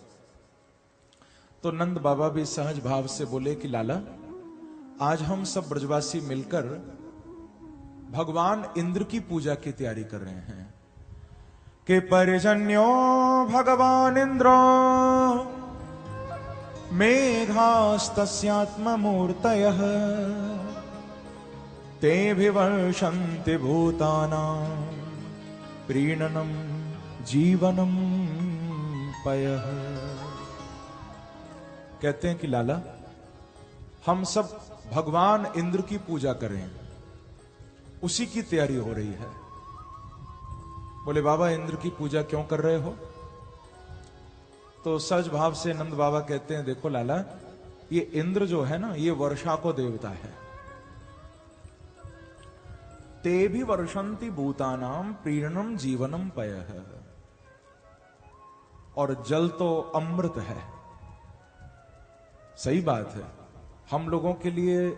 तो नंद बाबा भी सहज भाव से बोले कि लाला, आज हम सब ब्रजवासी मिलकर भगवान इंद्र की पूजा की तैयारी कर रहे हैं। कि परिजन्यो भगवान इंद्रो मेघास्तस्यात्ममूर्तयः ते विवर्षन्ति भूतानां प्रीणनं जीवनं पयः। कहते हैं कि लाला, हम सब भगवान इंद्र की पूजा करें, उसी की तैयारी हो रही है। बोले बाबा इंद्र की पूजा क्यों कर रहे हो? तो सहज भाव से नंद बाबा कहते हैं, देखो लाला, ये इंद्र जो है ना, ये वर्षा को देवता है। ते भी वर्षंति भूतानाम प्रीणनम जीवनम पयः। और जल तो अमृत है, सही बात है। हम लोगों के लिए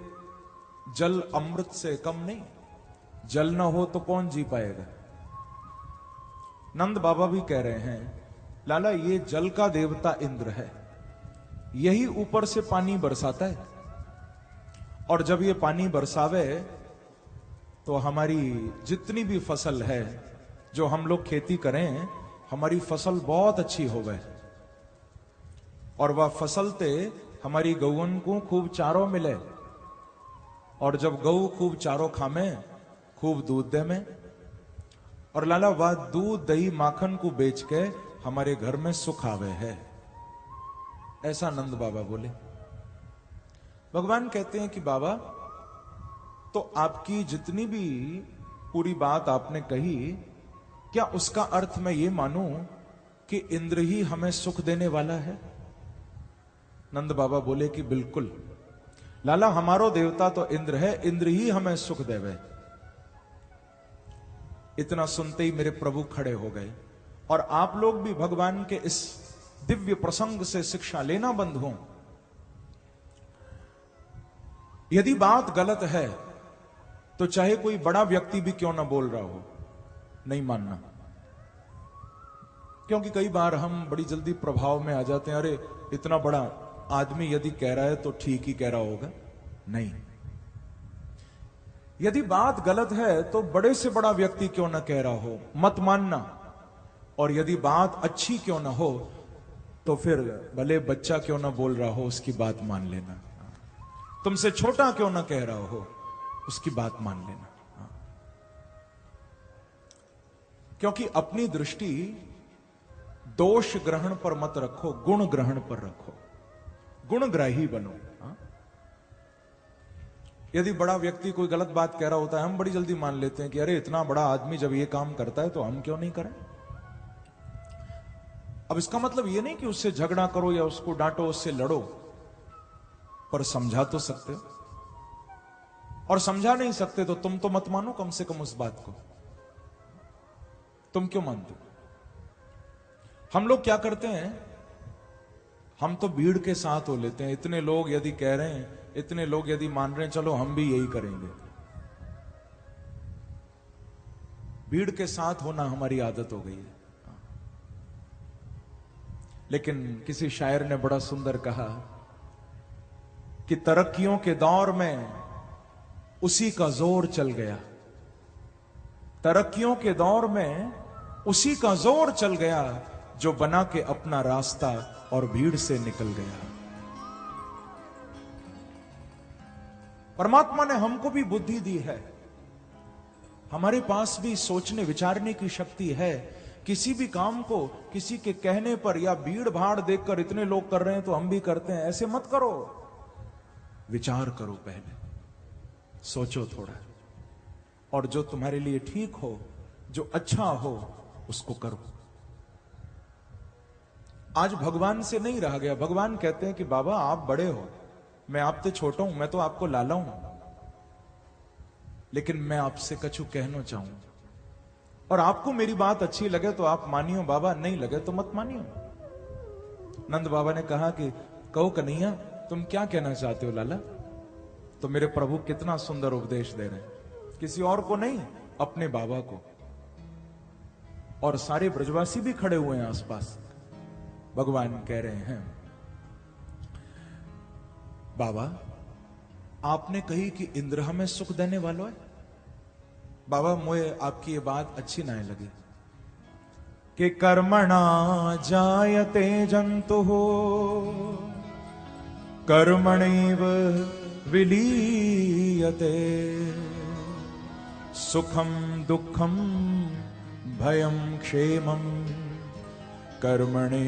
जल अमृत से कम नहीं। जल ना हो तो कौन जी पाएगा? नंद बाबा भी कह रहे हैं, लाला ये जल का देवता इंद्र है, यही ऊपर से पानी बरसाता है। और जब ये पानी बरसावे तो हमारी जितनी भी फसल है, जो हम लोग खेती करें, हमारी फसल बहुत अच्छी हो गए। और वह फसल ते हमारी गौवन को खूब चारो मिले। और जब गऊ खूब चारो खामे, खूब दूध दे में। और लाला वह दूध दही माखन को बेच के हमारे घर में सुख आवे है। ऐसा नंद बाबा बोले। भगवान कहते हैं कि बाबा, तो आपकी जितनी भी पूरी बात आपने कही, क्या उसका अर्थ मैं ये मानूं कि इंद्र ही हमें सुख देने वाला है? नंद बाबा बोले कि बिल्कुल लाला, हमारो देवता तो इंद्र है, इंद्र ही हमें सुख देवे। इतना सुनते ही मेरे प्रभु खड़े हो गए। और आप लोग भी भगवान के इस दिव्य प्रसंग से शिक्षा लेना बंद हो। यदि बात गलत है तो चाहे कोई बड़ा व्यक्ति भी क्यों ना बोल रहा हो, नहीं मानना। क्योंकि कई बार हम बड़ी जल्दी प्रभाव में आ जाते हैं, अरे इतना बड़ा आदमी यदि कह रहा है तो ठीक ही कह रहा होगा। नहीं, यदि बात गलत है तो बड़े से बड़ा व्यक्ति क्यों ना कह रहा हो, मत मानना। और यदि बात अच्छी क्यों ना हो तो फिर भले बच्चा क्यों ना बोल रहा हो, उसकी बात मान लेना। तुमसे छोटा क्यों ना कह रहा हो, उसकी बात मान लेना। क्योंकि अपनी दृष्टि दोष ग्रहण पर मत रखो, गुण ग्रहण पर रखो। गुणग्राही बनो। यदि बड़ा व्यक्ति कोई गलत बात कह रहा होता है, हम बड़ी जल्दी मान लेते हैं कि अरे इतना बड़ा आदमी जब ये काम करता है तो हम क्यों नहीं करें। अब इसका मतलब ये नहीं कि उससे झगड़ा करो या उसको डांटो, उससे लड़ो, पर समझा तो सकते हो। और समझा नहीं सकते तो तुम तो मत मानो कम से कम उस बात को। तुम क्यों मानते हो? हम लोग क्या करते हैं, हम तो भीड़ के साथ हो लेते हैं। इतने लोग यदि कह रहे हैं, इतने लोग यदि मान रहे हैं, चलो हम भी यही करेंगे। भीड़ के साथ होना हमारी आदत हो गई है। लेकिन किसी शायर ने बड़ा सुंदर कहा कि तरक्कियों के दौर में उसी का जोर चल गया। तरक्कियों के दौर में उसी का जोर चल गया जो बना के अपना रास्ता और भीड़ से निकल गया। परमात्मा ने हमको भी बुद्धि दी है, हमारे पास भी सोचने विचारने की शक्ति है। किसी भी काम को किसी के कहने पर या भीड़ भाड़ देखकर इतने लोग कर रहे हैं तो हम भी करते हैं, ऐसे मत करो। विचार करो, पहले सोचो थोड़ा, और जो तुम्हारे लिए ठीक हो, जो अच्छा हो, उसको करो। आज भगवान से नहीं रहा गया। भगवान कहते हैं कि बाबा आप बड़े हो, मैं आपसे छोटा हूं, मैं तो आपको लाला हूं, लेकिन मैं आपसे कछु कहना चाहूं। और आपको मेरी बात अच्छी लगे तो आप मानियो बाबा, नहीं लगे तो मत मानियो। नंद बाबा ने कहा कि कहो कन्हैया, तुम क्या कहना चाहते हो लाला? तो मेरे प्रभु कितना सुंदर उपदेश दे रहे हैं, किसी और को नहीं, अपने बाबा को। और सारे ब्रजवासी भी खड़े हुए हैं आसपास। भगवान कह रहे हैं, बाबा आपने कही कि इंद्र हमें सुख देने वाला है। बाबा मुझे आपकी ये बात अच्छी ना लगी कि कर्मणा जायते जंतु हो कर्मणैव विलीयते सुखम दुखम भयं क्षेमं कर्मणैवाभिपद्यते।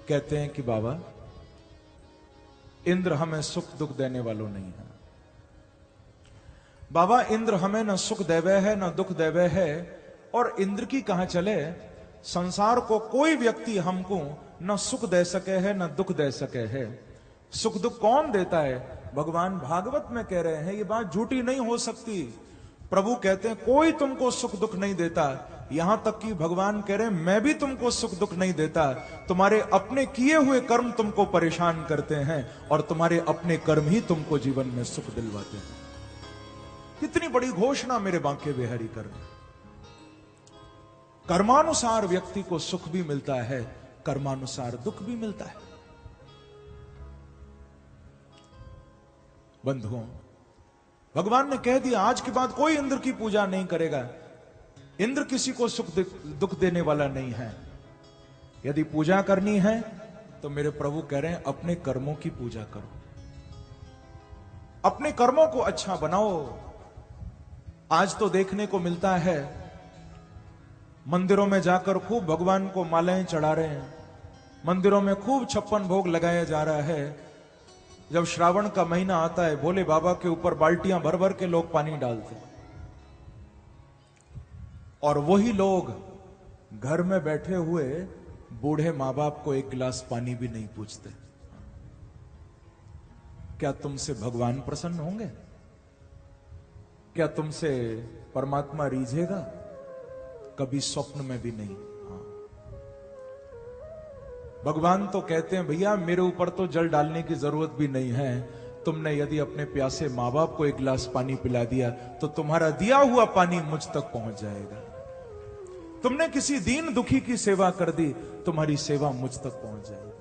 कहते हैं कि बाबा इंद्र हमें सुख दुख देने वालों नहीं है। बाबा इंद्र हमें न सुख देवे है न दुख देवे है, और इंद्र की कहां चले, संसार को कोई व्यक्ति हमको न सुख दे सके है न दुख दे सके है। सुख दुख कौन देता है? भगवान भागवत में कह रहे हैं, ये बात झूठी नहीं हो सकती। प्रभु कहते हैं कोई तुमको सुख दुख नहीं देता। यहां तक कि भगवान कह रहे हैं मैं भी तुमको सुख दुख नहीं देता। तुम्हारे अपने किए हुए कर्म तुमको परेशान करते हैं और तुम्हारे अपने कर्म ही तुमको जीवन में सुख दिलवाते हैं। कितनी बड़ी घोषणा मेरे बांके बिहारी कर रहे हैं। कर्मानुसार व्यक्ति को सुख भी मिलता है, कर्मानुसार दुख भी मिलता है। बंधुओं, भगवान ने कह दिया आज के बाद कोई इंद्र की पूजा नहीं करेगा। इंद्र किसी को सुख दुख देने वाला नहीं है। यदि पूजा करनी है तो मेरे प्रभु कह रहे हैं अपने कर्मों की पूजा करो, अपने कर्मों को अच्छा बनाओ। आज तो देखने को मिलता है मंदिरों में जाकर खूब भगवान को मालाएं चढ़ा रहे हैं, मंदिरों में खूब 56 भोग लगाया जा रहा है। जब श्रावण का महीना आता है भोले बाबा के ऊपर बाल्टियां भर भर के लोग पानी डालते, और वही लोग घर में बैठे हुए बूढ़े मां बाप को एक गिलास पानी भी नहीं पूछते। क्या तुमसे भगवान प्रसन्न होंगे? क्या तुमसे परमात्मा रीझेगा? कभी स्वप्न में भी नहीं। भगवान तो कहते हैं भैया मेरे ऊपर तो जल डालने की जरूरत भी नहीं है। तुमने यदि अपने प्यासे मां बाप को एक गिलास पानी पिला दिया तो तुम्हारा दिया हुआ पानी मुझ तक पहुंच जाएगा। तुमने किसी दीन दुखी की सेवा कर दी, तुम्हारी सेवा मुझ तक पहुंच जाएगी।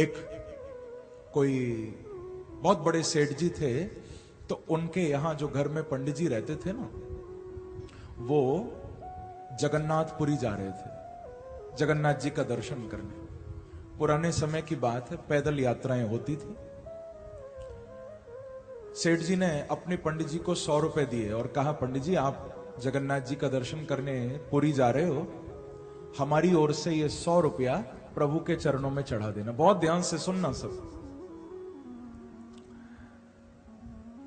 एक कोई बहुत बड़े सेठ जी थे, तो उनके यहां जो घर में पंडित जी रहते थे ना, वो जगन्नाथपुरी जा रहे थे जगन्नाथ जी का दर्शन करने। पुराने समय की बात है, पैदल यात्राएं होती थी। सेठ जी ने अपने पंडित जी को 100 रुपए दिए और कहा पंडित जी आप जगन्नाथ जी का दर्शन करने पुरी जा रहे हो, हमारी ओर से ये 100 रुपया प्रभु के चरणों में चढ़ा देना। बहुत ध्यान से सुनना सब।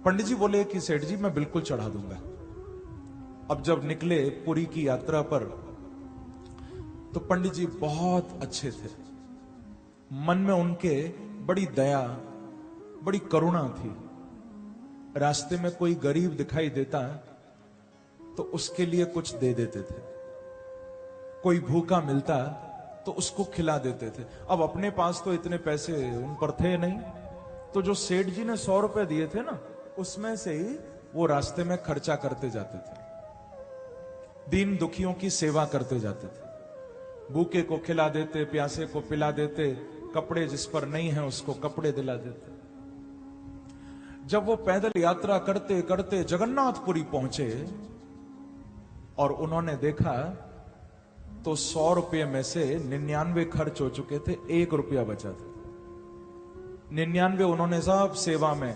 पंडित जी बोले कि सेठ जी मैं बिल्कुल चढ़ा दूंगा। अब जब निकले पुरी की यात्रा पर तो पंडित जी बहुत अच्छे थे, मन में उनके बड़ी दया बड़ी करुणा थी। रास्ते में कोई गरीब दिखाई देता तो उसके लिए कुछ दे देते थे, कोई भूखा मिलता तो उसको खिला देते थे। अब अपने पास तो इतने पैसे उन पर थे नहीं, तो जो सेठ जी ने 100 रुपए दिए थे ना, उसमें से ही वो रास्ते में खर्चा करते जाते थे, दीन दुखियों की सेवा करते जाते थे। भूखे को खिला देते, प्यासे को पिला देते, कपड़े जिस पर नहीं है उसको कपड़े दिला देते। जब वो पैदल यात्रा करते करते जगन्नाथपुरी पहुंचे और उन्होंने देखा तो 100 रुपये में से 99 खर्च हो चुके थे, 1 रुपया बचा था। 99 उन्होंने सब सेवा में,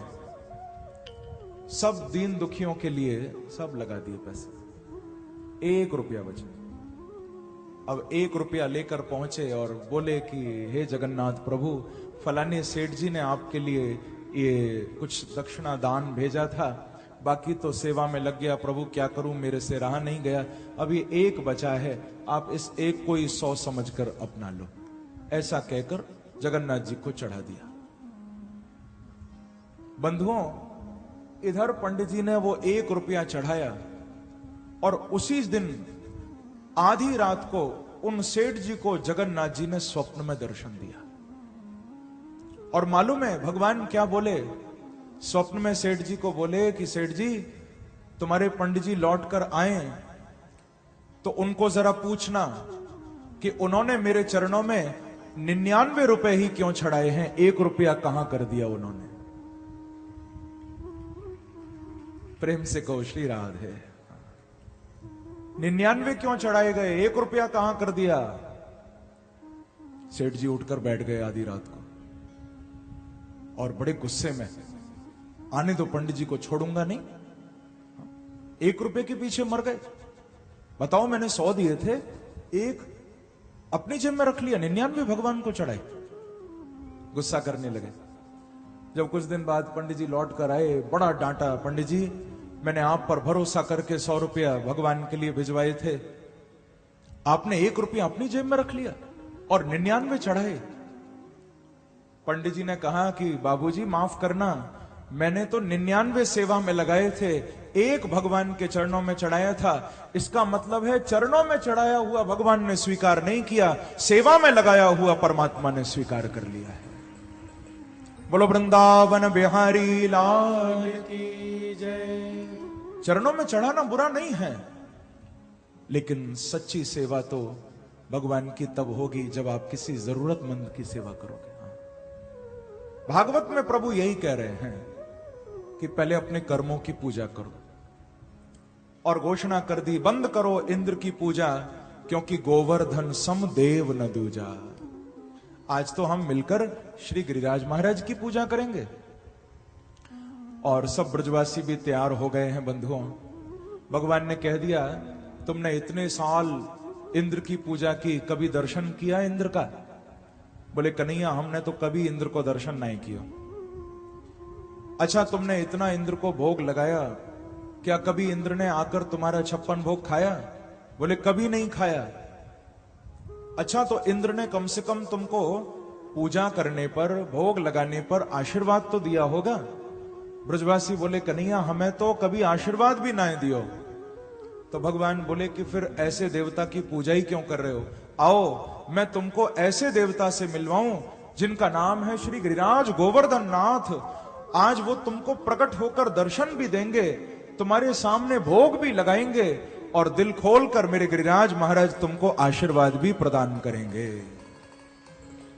सब दीन दुखियों के लिए सब लगा दिए पैसे, 1 रुपया बचा। अब 1 रुपया लेकर पहुंचे और बोले कि हे जगन्नाथ प्रभु, फलाने सेठ जी ने आपके लिए ये कुछ दक्षिणा दान भेजा था, बाकी तो सेवा में लग गया प्रभु, क्या करूं, मेरे से रहा नहीं गया, अभी 1 बचा है, आप इस 1 को ही 100 समझकर अपना लो। ऐसा कहकर जगन्नाथ जी को चढ़ा दिया। बंधुओं, इधर पंडित जी ने वो 1 रुपया चढ़ाया और उसी दिन आधी रात को उन सेठ जी को जगन्नाथ जी ने स्वप्न में दर्शन दिया। और मालूम है भगवान क्या बोले? स्वप्न में सेठ जी को बोले कि सेठ जी तुम्हारे पंडित जी लौट कर आए तो उनको जरा पूछना कि उन्होंने मेरे चरणों में 99 रुपए ही क्यों चढ़ाए हैं, 1 रुपया कहां कर दिया उन्होंने। प्रेम से कहो श्री राधे। 99 क्यों चढ़ाए गए, 1 रुपया कहां कर दिया? सेठ जी उठकर बैठ गए आधी रात को और बड़े गुस्से में, आने दो पंडित जी को, छोड़ूंगा नहीं। 1 रुपए के पीछे मर गए। बताओ, मैंने 100 दिए थे, 1 अपनी जेब में रख लिया, 99 भगवान को चढ़ाए। गुस्सा करने लगे। जब कुछ दिन बाद पंडित जी लौट कर आए, बड़ा डांटा, पंडित जी मैंने आप पर भरोसा करके 100 रुपया भगवान के लिए भिजवाए थे, आपने 1 रुपया अपनी जेब में रख लिया और 99 चढ़ाए। पंडित जी ने कहा कि बाबूजी माफ करना, मैंने तो 99 सेवा में लगाए थे, 1 भगवान के चरणों में चढ़ाया था। इसका मतलब है चरणों में चढ़ाया हुआ भगवान ने स्वीकार नहीं किया, सेवा में लगाया हुआ परमात्मा ने स्वीकार कर लिया है। बोलो वृंदावन बिहारी लाल की जय। चरणों में चढ़ाना बुरा नहीं है, लेकिन सच्ची सेवा तो भगवान की तब होगी जब आप किसी जरूरतमंद की सेवा करोगे। भागवत में प्रभु यही कह रहे हैं कि पहले अपने कर्मों की पूजा करो, और घोषणा कर दी, बंद करो इंद्र की पूजा, क्योंकि गोवर्धन सम देव न दूजा। आज तो हम मिलकर श्री गिरिराज महाराज की पूजा करेंगे और सब ब्रजवासी भी तैयार हो गए हैं। बंधुओं, भगवान ने कह दिया, तुमने इतने साल इंद्र की पूजा की, कभी दर्शन किया इंद्र का? बोले कन्हैया, हमने तो कभी इंद्र को दर्शन नहीं किया। अच्छा, तुमने इतना इंद्र को भोग लगाया, क्या कभी इंद्र ने आकर तुम्हारा 56 भोग खाया? बोले कभी नहीं खाया। अच्छा, तो इंद्र ने कम से कम तुमको पूजा करने पर, भोग लगाने पर आशीर्वाद तो दिया होगा। ब्रजवासी बोले कन्हैया, हमें तो कभी आशीर्वाद भी ना दियो। तो भगवान बोले कि फिर ऐसे देवता की पूजा ही क्यों कर रहे हो? आओ मैं तुमको ऐसे देवता से मिलवाऊं जिनका नाम है श्री गिरिराज गोवर्धन नाथ। आज वो तुमको प्रकट होकर दर्शन भी देंगे, तुम्हारे सामने भोग भी लगाएंगे और दिल खोलकर मेरे गिरिराज महाराज तुमको आशीर्वाद भी प्रदान करेंगे।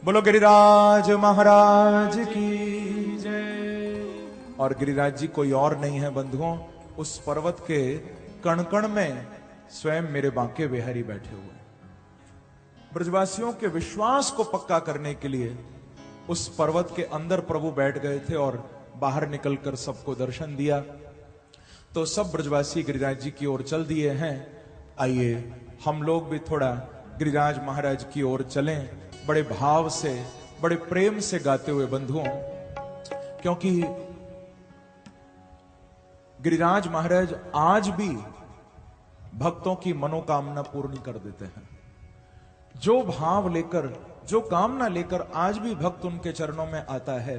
बोलो गिरिराज महाराज की जय। और गिरिराज जी कोई और नहीं है बंधुओं, उस पर्वत के कण कण में स्वयं मेरे बांके बिहारी बैठे हुए। ब्रजवासियों के विश्वास को पक्का करने के लिए उस पर्वत के अंदर प्रभु बैठ गए थे और बाहर निकलकर सबको दर्शन दिया। तो सब ब्रजवासी गिरिराज जी की ओर चल दिए हैं। आइए हम लोग भी थोड़ा गिरिराज महाराज की ओर चलें, बड़े भाव से, बड़े प्रेम से गाते हुए बंधुओं, क्योंकि गिरिराज महाराज आज भी भक्तों की मनोकामना पूर्ण कर देते हैं। जो भाव लेकर, जो कामना लेकर आज भी भक्त उनके चरणों में आता है,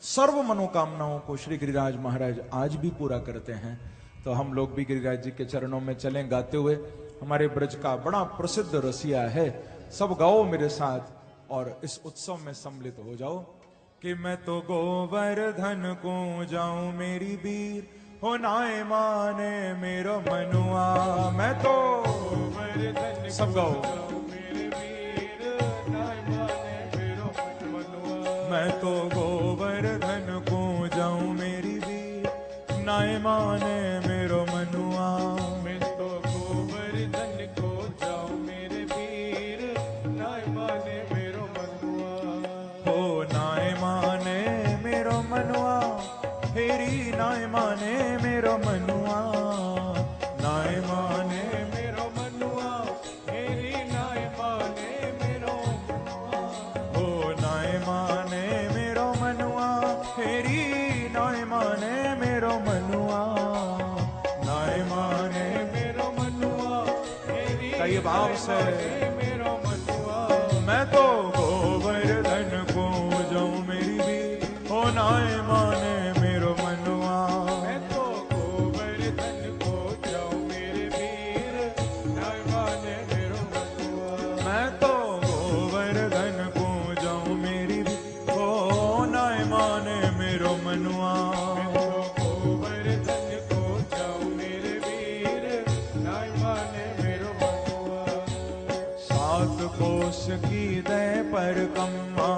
सर्व मनोकामनाओं को श्री गिरिराज महाराज आज भी पूरा करते हैं। तो हम लोग भी गिरिराज जी के चरणों में चलें गाते हुए। हमारे ब्रज का बड़ा प्रसिद्ध रसिया है, सब गाओ मेरे साथ और इस उत्सव में सम्मिलित हो जाओ। कि मैं तो गोवर्धन को जाऊं मेरी वीर, हो नाय माने मेरो मनुआ। मैं तो गोवर्धन, सब गाओ, मैं तो गोवर्धन को जाऊं मेरी वीर, नाय माने मेरो मनुआ। मैं तो गोवर्धन को जाऊं मेरे वीर, नाय माने मेरो मनुआ। हो नाय माने मेरो मनुआ, हेरी नाय माने मेरो मनुआ। नाय माने मेरो मनुआ, हेरी नाय माने मेरो मनुआ। हो नाय माने मेरो मनुआ, हेरी नाय माने मेरो मनुआ। नाय माने मेरो मनुआ, हेरी कई भाव से मेरो मनुआ। मैं तो गोवर्धन को जाऊं मेरी भी, हो नाय माने मेरो मनुआ। मैं तो गोवर्धन को जाऊं मेरे वीर, नाय माने मेरो मनुआ। मैं तो गोवर्धन को जाऊं मेरी भी, हो नाय माने मेरो मनुआ। मैं तो गोवर्धन को जाऊं मेरे वीर, नाय माने मेरो मनुआ। 7 कोस की दय पर कम्मा,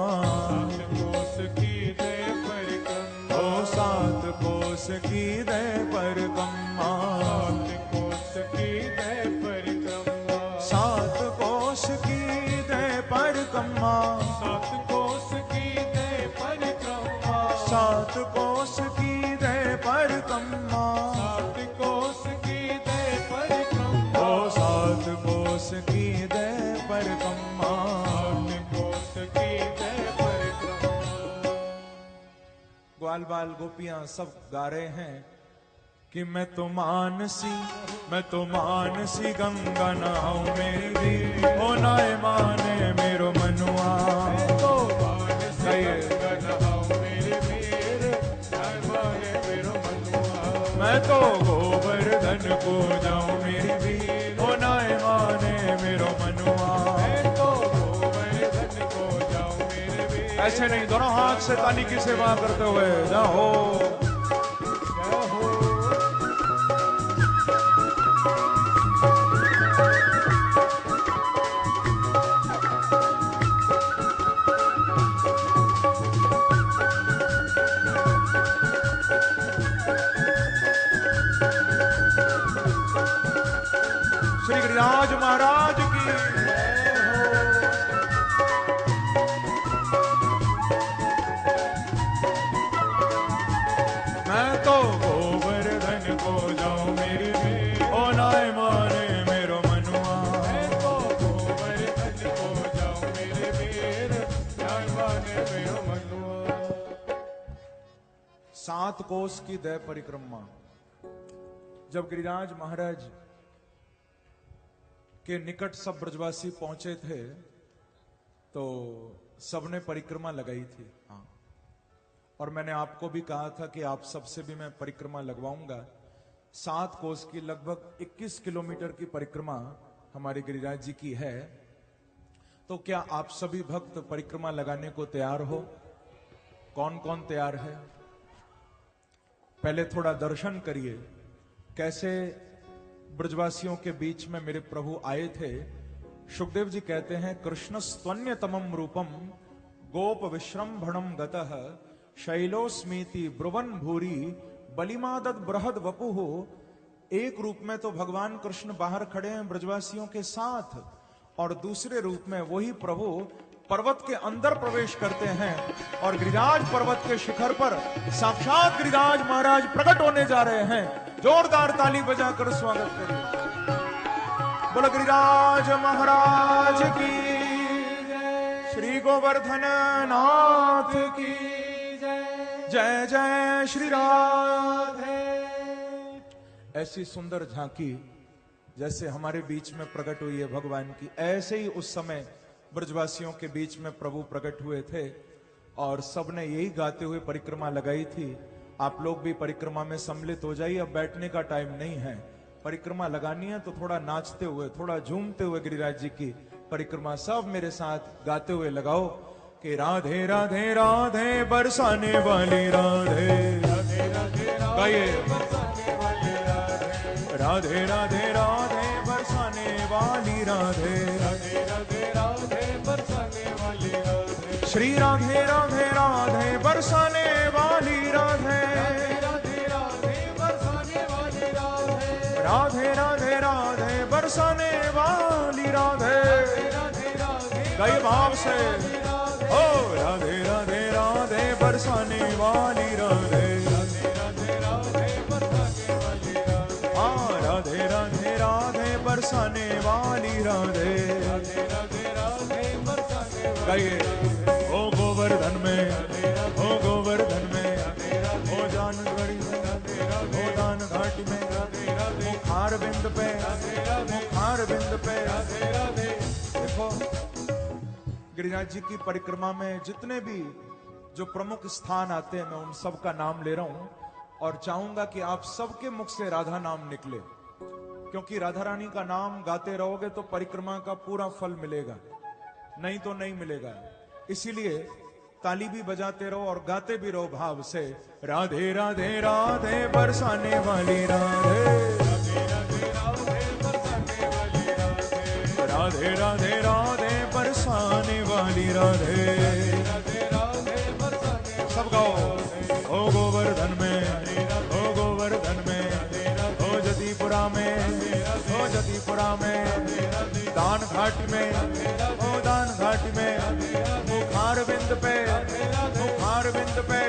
7 कोस की दय पर कम्मा। ओ 7 कोस की दय पर कम्मा। 7 कोस की दय पर सात कोस की दे परिक्रमा, सात कोस की दे परिक्रमा, ओ सात कोस की दे परिक्रमा, सात कोस की दे परिक्रमा। ग्वाल बाल गोपियां सब गा रहे हैं कि मैं तो मानसी गंगा नहाऊं मेरी भी, ओ नाय माने मेरो मनुआ। तो मानसी गंगा नहाऊं मेरे वीर, नाय माने मेरो मनुआ। मैं तो गोवर्धन को जाऊं मेरी भी, ओ नाय माने मेरो मनुआ। मैं तो गोवर्धन को जाऊं मेरे वीर। ऐसे नहीं, दोनों हाथ से ताली की सेवा करते हुए जाओ। जय हो। श्री गिरिराज महाराज की जय हो। मैं तो गोवर्धन को जाऊं मेरी भी, ओ नाय माने मेरो मनुआ। मैं तो गोवर्धन को जाऊं मेरे वीर, नाय माने मेरो मनुआ। सात कोस की दय परिक्रमा। जब गिरिराज महाराज के निकट सब ब्रजवासी पहुंचे थे तो सबने परिक्रमा लगाई थी। हाँ, और मैंने आपको भी कहा था कि आप सबसे भी मैं परिक्रमा लगवाऊंगा। 7 कोस की लगभग 21 किलोमीटर की परिक्रमा हमारे गिरिराज जी की है। तो क्या आप सभी भक्त परिक्रमा लगाने को तैयार हो? कौन कौन तैयार है? पहले थोड़ा दर्शन करिए, कैसे ब्रजवासियों के बीच में मेरे प्रभु आए थे। सुखदेव जी कहते हैं, कृष्ण स्तन्यतमम रूपम गोप विश्रम्भणम गतः शैलोस्मीति ब्रुवन भूरी बलिमादद बृहद वपुः। एक रूप में तो भगवान कृष्ण बाहर खड़े हैं ब्रजवासियों के साथ, और दूसरे रूप में वही प्रभु पर्वत के अंदर प्रवेश करते हैं और गिरिराज पर्वत के शिखर पर साक्षात गिरिराज महाराज प्रकट होने जा रहे हैं। जोरदार ताली बजाकर स्वागत करिए। बोलो गिरिराज महाराज की, श्री गोवर्धन नाथ की जय जय श्री राधे। ऐसी सुंदर झांकी जैसे हमारे बीच में प्रकट हुई है भगवान की, ऐसे ही उस समय ब्रजवासियों के बीच में प्रभु प्रकट हुए थे और सबने यही गाते हुए परिक्रमा लगाई थी। आप लोग भी परिक्रमा में सम्मिलित हो जाइए, अब बैठने का टाइम नहीं है। परिक्रमा लगानी है तो थोड़ा नाचते हुए, थोड़ा झूमते हुए गिरिराज जी की परिक्रमा सब मेरे साथ गाते हुए लगाओ कि राधे राधे राधे बरसाने वाली राधे, गाइए राधे राधे राधे बरसाने वाली राधे, श्री राधे राधे राधे बरसाने वाली राधे, राधे राधे राधे बरसाने वाली राधे। कई भाव से ओ राधे राधे राधे बरसाने वाली राधे, हाँ राधे राधे राधे बरसाने वाली राधे। कहिए ओ गोवर्धन में, ओ गोवर्धन में, ओ जानगढ़ी में, ओ दान घाटी में, मुखार बिंद पे, मुखार बिंद पे। देखो गिरिराज जी की परिक्रमा में जितने भी जो प्रमुख स्थान आते हैं मैं उन सब का नाम ले रहा हूं और चाहूंगा कि आप सबके मुख से राधा नाम निकले, क्योंकि राधा रानी का नाम गाते रहोगे तो परिक्रमा का पूरा फल मिलेगा, नहीं तो नहीं मिलेगा। इसीलिए ताली भी बजाते रहो और गाते भी रहो भाव से। राधे राधे राधे बरसाने वाली राधे, राधे राधे राधे बरसाने वाली राधे। सब गाओ ओ गोवर्धन में, ओ गोवर्धन में, ओ जदीपुरा में, ओ जदीपुरा में, दान घाटी में, ओ दान घाटी में, मुखार बिंद पे, मुखार बिंद पे,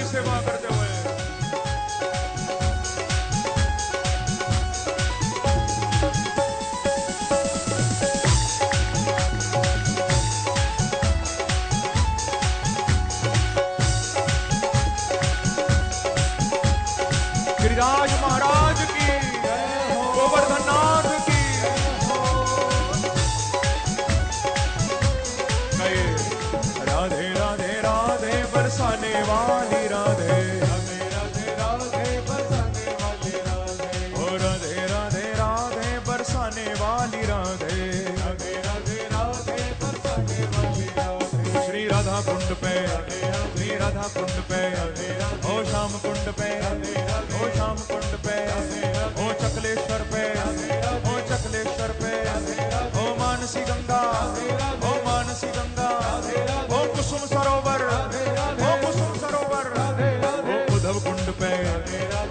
की सेवा करते हुए। गिरिराज महाराज की, गोवर्धन नाथ की। राधे राधे राधे बरसाने वाली राधे, राधे राधे राधे बरसाने वाली राधे, ओ राधे राधे राधे बरसाने वाली राधे, राधे राधे राधे बरसाने वाली राधे। श्री राधा कुंड पे, श्री राधा कुंड पे, ओ श्याम कुंड पे, ओ श्याम कुंड पे, ओ चकलेश्वर पे, ओ चकलेश्वर पे, ओ मानसी गंगा, ओ मानसी गंगा, ओ कुसुम सरोवर, ओ कुसुम सरोवर, ओ उद्धव कुंड पे,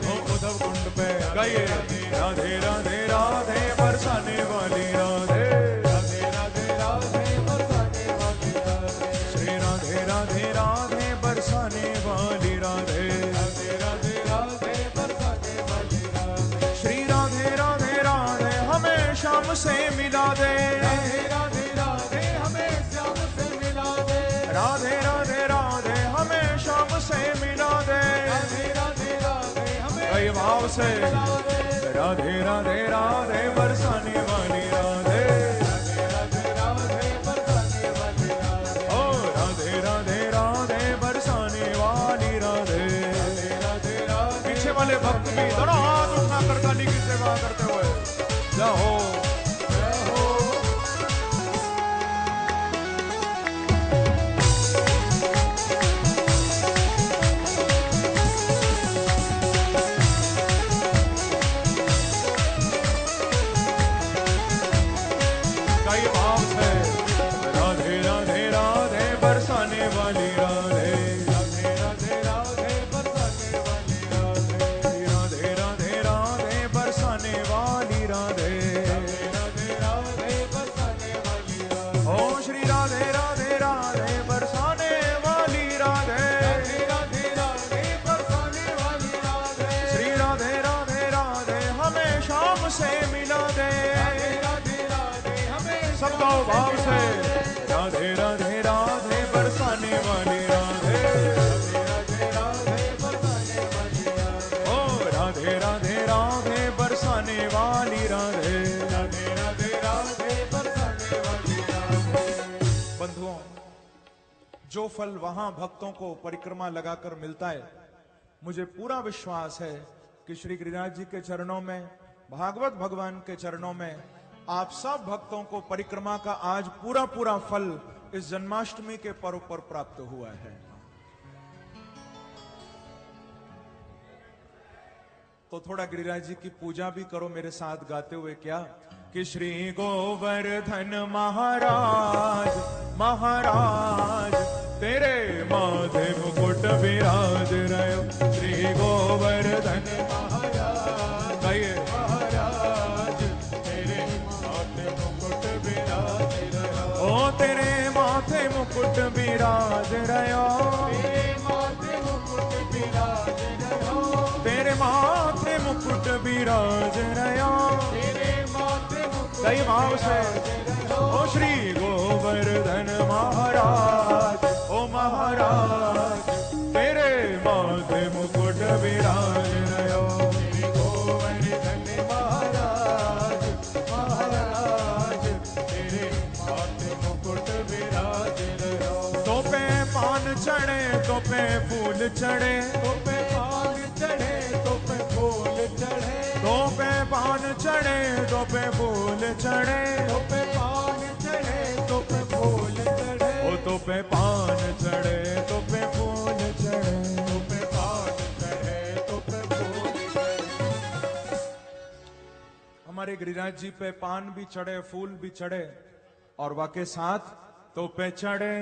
ओ उद्धव कुंड पे। गाइए राधे राधे राधे बरसाने वाली राधे, राधे राधे राधे बरसाने वाली राधे, श्री राधे राधे राधे बरसाने वाली राधे, राधे राधे राधे बरसाने वाली राधे। श्री राधे राधे राधे हमें श्याम से मिला दे, राधे राधे राधे हमें श्याम से मिला दे, राधे राधे राधे हमें श्याम से मिला दे, राधे राधे राधे हमें कई भाव से। राधे राधे राधे बरसाने वाली राधे, राधे राधे राधे बरसाने वाली राधे, ओ राधे राधे राधे बरसाने वाली राधे, राधे राधे राधे। पीछे वाले भक्त भी दोनों हाथ उठा कर काली की सेवा करते हुए जाओ। राधे राधे राधे बरसाने वाली राधे, राधे राधे राधे बरसाने वाली राधे, राधे राधे राधे बरसाने वाली राधे, राधे राधे राधे बरसाने वाली राधे। ओ श्री राधे राधे राधे बरसाने वाली राधे, राधे राधे राधे बरसाने वाली राधे, श्री राधे राधे राधे हमें शाम से मिला दे, राधे राधे राधे हमें सब भाव से। राधे राधे राधे बरसाने वाली राधे, राधे राधे बरसाने वाली राधे, ओ राधे राधे राधे बरसाने वाली राधे, राधे राधे राधे बरसाने वाली राधे। बंधुओं, जो फल वहां भक्तों को परिक्रमा लगाकर मिलता है, मुझे पूरा विश्वास है कि श्री गिरिराज जी के चरणों में, भागवत भगवान के चरणों में आप सब भक्तों को परिक्रमा का आज पूरा पूरा फल इस जन्माष्टमी के पर्व पर प्राप्त हुआ है। तो थोड़ा गिरिराज जी की पूजा भी करो मेरे साथ गाते हुए। क्या कि श्री गोवर्धन महाराज, महाराज तेरे माथे मुकुट विराज रहे, श्री गोवर्धन महाराज, महाराज तेरे माथे मुकुट विराज रहे, ओ तेरे माथे मुकुट विराज रहे, माथे मुकुट विराज रहे, तेरे माथे मुकुट विराज रहे, तेरे माथे मुकुट कई भाव से। ओ श्री गोवर्धन महाराज, ओ महाराज तेरे माथे मुकुट विराज रहे, श्री गोवर्धन महाराज, महाराज तेरे माथे मुकुट विराज रहे। तो पे पान चढ़े, तो पे फूल चढ़े, तो पे पान चढ़े, तो पे फूल चढ़े, तो पे पान चढ़े, तो पे फूल चढ़े, तो पे पान चढ़े, तो पे फूल चढ़े, ओ तो पे पान चढ़े, तो पे फूल चढ़े, तो पे पान चढ़े, तो पे फूल चढ़े। हमारे गिरिराज जी पे पान भी चढ़े, फूल भी चढ़े, और वाके साथ तो पे चढ़े,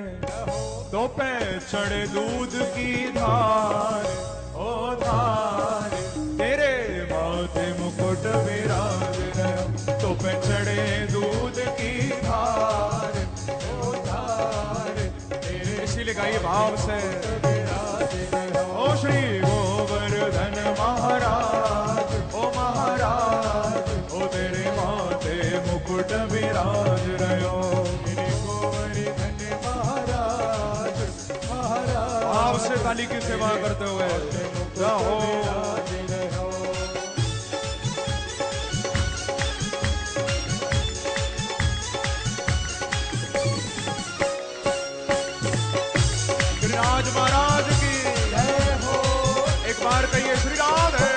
तो पे चढ़े दूध की धार, ओ धार तेरे माथे मुकुट विराज रहे, तो पे चढ़े दूध की धार, ओ धार तेरे। इसीलिए गाइए भाव से, ओ श्री ताली की सेवा करते हुए जाओ। गिरिराज महाराज की जय हो। एक बार कहिए श्री राधे।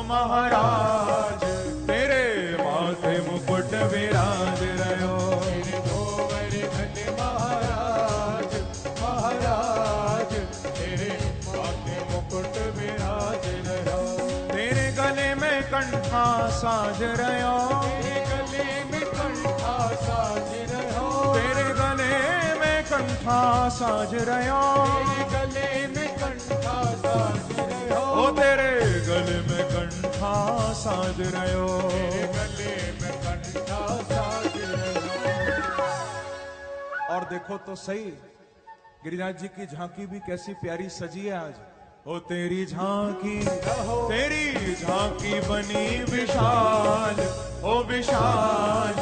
महाराज तेरे माथे मुकुट विराज रहो। गोवर्धन महाराज महाराज तेरे माथे मुकुट विराज रहो। तेरे गले में कंठा साज रहो। तेरे गले में कंठा साज रहो। तेरे गले में कंठा साज रहो। तेरे गले में कंठा साज रहो। ओ तेरे गले में कंठा साज रहो। तेरे गले में कंठा साज रहो। और देखो तो सही गिरिराज जी की झांकी भी कैसी प्यारी सजी है आज। ओ तेरी झांकी बनी विशाल, ओ विशाल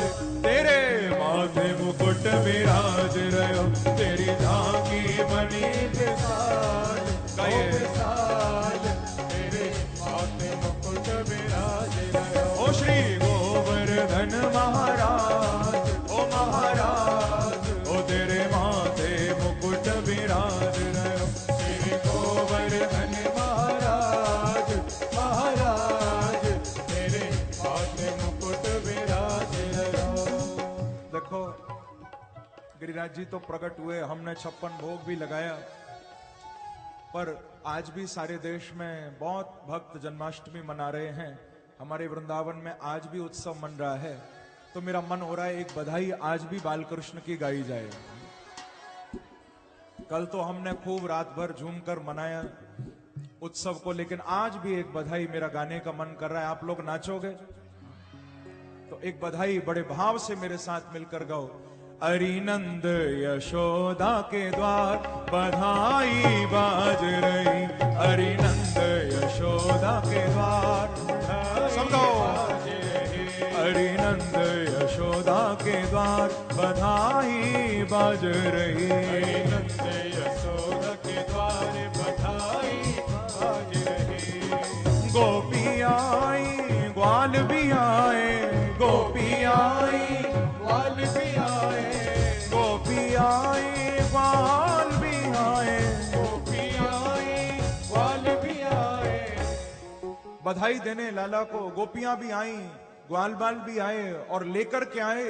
तेरे माथे मुकुट विराज रहो। तेरी झांकी बनी विशाल, ओ विशाल तेरे माथे मुकुट विराज रहो। ओ श्री गोवर्धन महाराज, ओ महाराज ओ तेरे माथे मुकुट विराज रहो। श्री गोवर्धन महाराज महाराज तेरे माथे मुकुट विराज रहो। देखो गिरिराज जी तो प्रकट हुए, हमने 56 भोग भी लगाया, पर आज भी सारे देश में बहुत भक्त जन्माष्टमी मना रहे हैं। हमारे वृंदावन में आज भी उत्सव मन रहा है। तो मेरा मन हो रहा है एक बधाई आज भी बालकृष्ण की गाई जाए। कल तो हमने खूब रात भर झूमकर मनाया उत्सव को, लेकिन आज भी एक बधाई मेरा गाने का मन कर रहा है। आप लोग नाचोगे तो एक बधाई बड़े भाव से मेरे साथ मिलकर गाओ। अरिनंद यशोदा के द्वार बधाई बाज रही। अरिनंद यशोदा के द्वार समझो। अरिनंद यशोदा के द्वार बधाई बाज रही। अरिनंद यशोदा के द्वार बधाई बाज रही। गोपी आई ग्वाल भी आए, गोपी आई ग्वाल भी आए, गोपी आई ग्वाल भी आए, गोपी आई ग्वाल भी आए। बधाई देने लाला को गोपियां भी आई, ग्वाल बाल भी आए, और लेकर के आए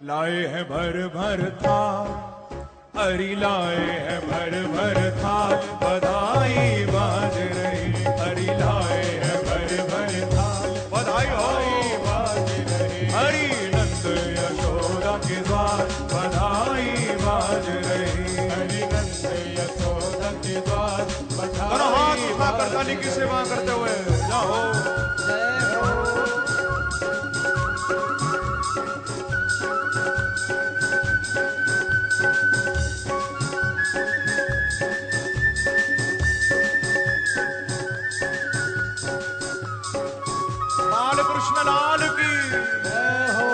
लाए हैं भर भर थाल। अरि लाए हैं भर भर थाल बधाई बाज रही। अरि लाए हैं भर भर थाल बधाई बाज रही। हरि नंद यशोदा के द्वार बधाई बाज रही। हरि नंद यशोदा के द्वार बधाई। हाथ उठाकर ताली की सेवा करते हुए जाओ। कृष्ण लाल की जय हो।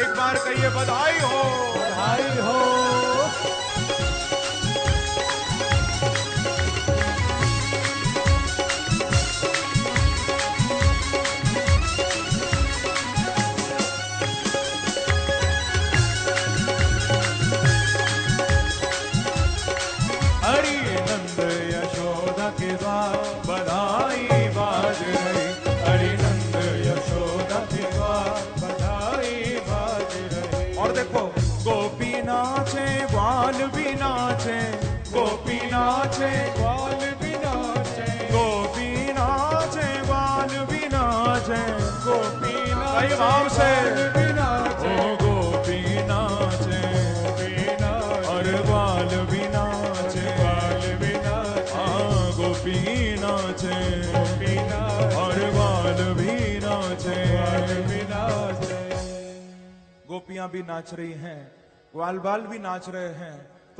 एक बार कहिए बधाई हो, बधाई हो। हरि नंद यशोदा के द्वार बधाई बाज रही। हरि नंद यशोदा के द्वार बधाई बाज रही। और देखो गोपी नाचे ग्वाल भी नाचे, गोपी नाचे ग्वाल भी नाचे, गोपी नाचे ग्वाल भी नाचे, गोपी नाचे भाव से ओ गोपी नाचे और ग्वाल भी नाचे, ग्वाल भी नाचे, गोपी नाचे और ग्वाल भी नाचे, गोपियां भी नाच रही हैं, ग्वाल बाल भी नाच रहे हैं। तो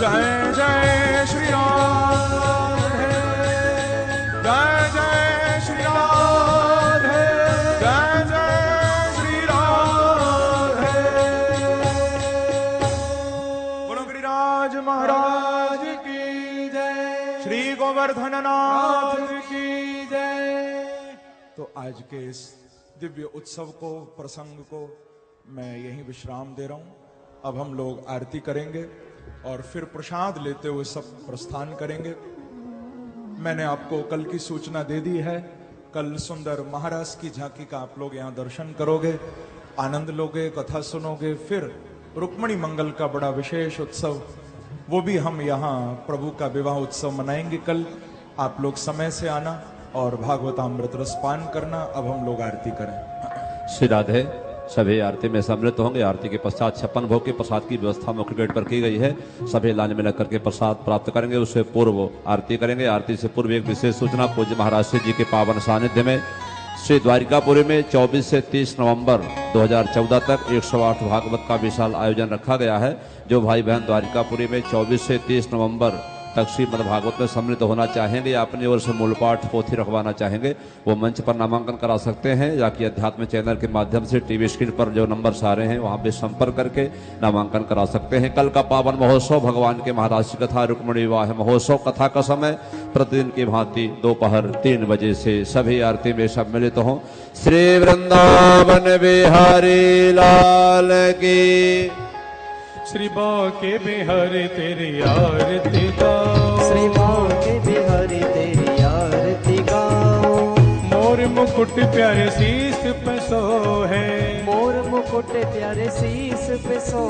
जय जय श्री राधे, जय जय श्री राधे, जय जय श्री राधे। बोलो गिरिराज महाराज की जय, श्री गोवर्धन नाथ की जय। तो आज के इस दिव्य उत्सव को, प्रसंग को मैं यहीं विश्राम दे रहा हूं। अब हम लोग आरती करेंगे और फिर प्रसाद लेते हुए सब प्रस्थान करेंगे। मैंने आपको कल की सूचना दे दी है। कल सुंदर महाराज की झांकी का आप लोग यहाँ दर्शन करोगे, आनंद लोगे, कथा सुनोगे। फिर रुक्मणी मंगल का बड़ा विशेष उत्सव, वो भी हम यहाँ प्रभु का विवाह उत्सव मनाएंगे कल। आप लोग समय से आना और भागवतामृत रसपान करना। अब हम लोग आरती करें। श्री राधे। सभी आरती में सम्मिलित होंगे। आरती के पश्चात 56 भोग के प्रसाद की व्यवस्था मुख्य गेट पर की गई है। सभी लाइन में लग करके प्रसाद प्राप्त करेंगे। उससे पूर्व आरती करेंगे। आरती से पूर्व एक विशेष सूचना, पूज्य महाराज श्री जी के पावन सानिध्य में श्री द्वारिकापुरी में 24 से 30 नवंबर 2014 तक 108 भागवत का विशाल आयोजन रखा गया है। जो भाई बहन द्वारिकापुरी में 24 से 30 नवंबर तक श्रीमद् भागवत में सम्मिलित होना चाहेंगे या अपनी ओर से मूल पाठ पोथी रखवाना चाहेंगे, वो मंच पर नामांकन करा सकते हैं, या कि अध्यात्म चैनल के माध्यम से टीवी स्क्रीन पर जो नंबर आ रहे हैं वहां पे संपर्क करके नामांकन करा सकते हैं। कल का पावन महोत्सव भगवान के महाराज की कथा रुक्मिणी विवाह महोत्सव। कथा का समय प्रतिदिन की भांति दोपहर 3 बजे से। सभी आरती में सम्मिलित हों। श्री वृंदावन बिहारी लाल की, श्री बाके बिहारी तेरी आरती गाओ, श्री बाके बिहारी तेरी आरती गाओ। मोर मुकुट प्यारे शीस पे सो है, मोर मुकुट प्यारे शीस पे सो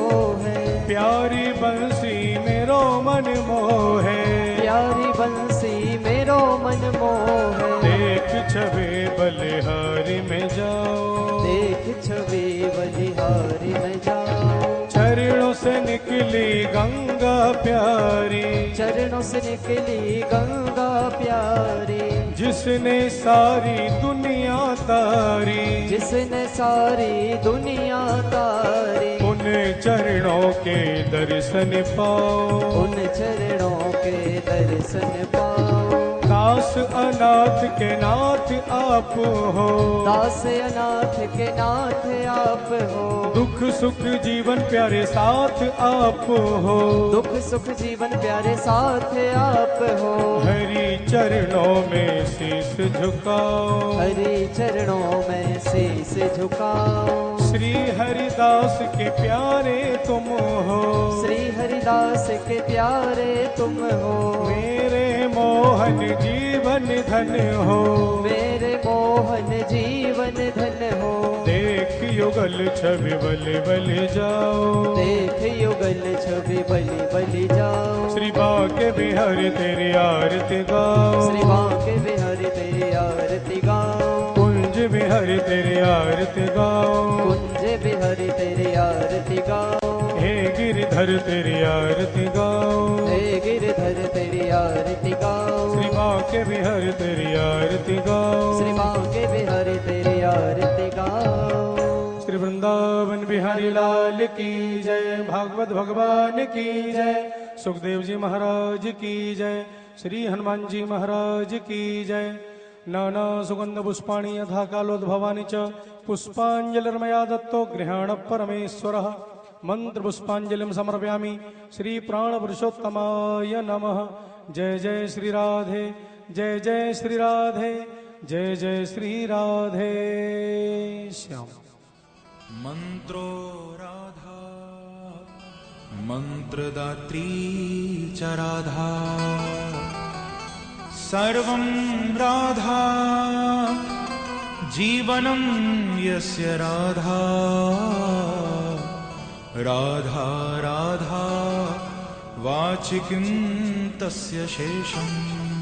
है। प्यारी बंसी मेरो मन मोह है, प्यारी बंसी मेरो मन मोह है। देख छवि बलिहारी में जाओ, देख छवि बलिहारी में जाओ। चरणों से निकली गंगा प्यारी, चरणों से निकली गंगा प्यारे, जिसने सारी दुनिया तारी, जिसने सारी दुनिया तारी, उन चरणों के दर्शन पाओ, उन चरणों के दर्शन पाओ। दास अनाथ के नाथ आप हो, दास अनाथ के नाथ आप हो, दुख सुख जीवन प्यारे साथ आप हो, दुख सुख जीवन प्यारे साथ आप हो। हरि चरणों में शीश झुकाओ, हरि चरणों में शीश झुकाओ। श्री हरिदास के प्यारे तुम हो, श्री हरिदास के प्यारे तुम हो, मेरे मोहन जीवन धन हो, मेरे मोहन जीवन धन हो। देख युगल छवि बलि बलि जाओ, देख युगल छवि बलि बलि जाओ। श्री बाके बिहारी तेरी आरती गाओ, श्री बांके बिहारी तेरी आरती गाओ, कुंज बिहारी तेरी आरती गाओ, कुंज बिहारी तेरी आरती गाओ। हे गिरधर तेरी आरती गाओ, हे गिरधर तेरी आरती गाओ, श्री बाके बिहारी तेरी आरती गाओ, श्री बांके बिहारी तेरी आरती गाओ। श्री वृंदावन बिहारी लाल की जय, भागवत भगवान की जय, सुखदेव जी महाराज की जय, श्री हनुमान जी महाराज की जय। नाना सुगंध पुष्पाणि यथा कालोद्भवानि च पुष्पांजलिर्मया दत्तो गृहाण परमेश्वरः। मंत्र पुष्पांजलिं समर्पयामि श्री प्राण पुरुषोत्तमाय नमः। जय जय श्री राधे, जय जय श्री राधे, जय जय श्री राधे श्याम। मंत्रो राधा, मंत्रदात्री च राधा, सर्वं राधा, जीवनं यस्य राधा, राधा राधा वाचिकिं तस्य शेषम्।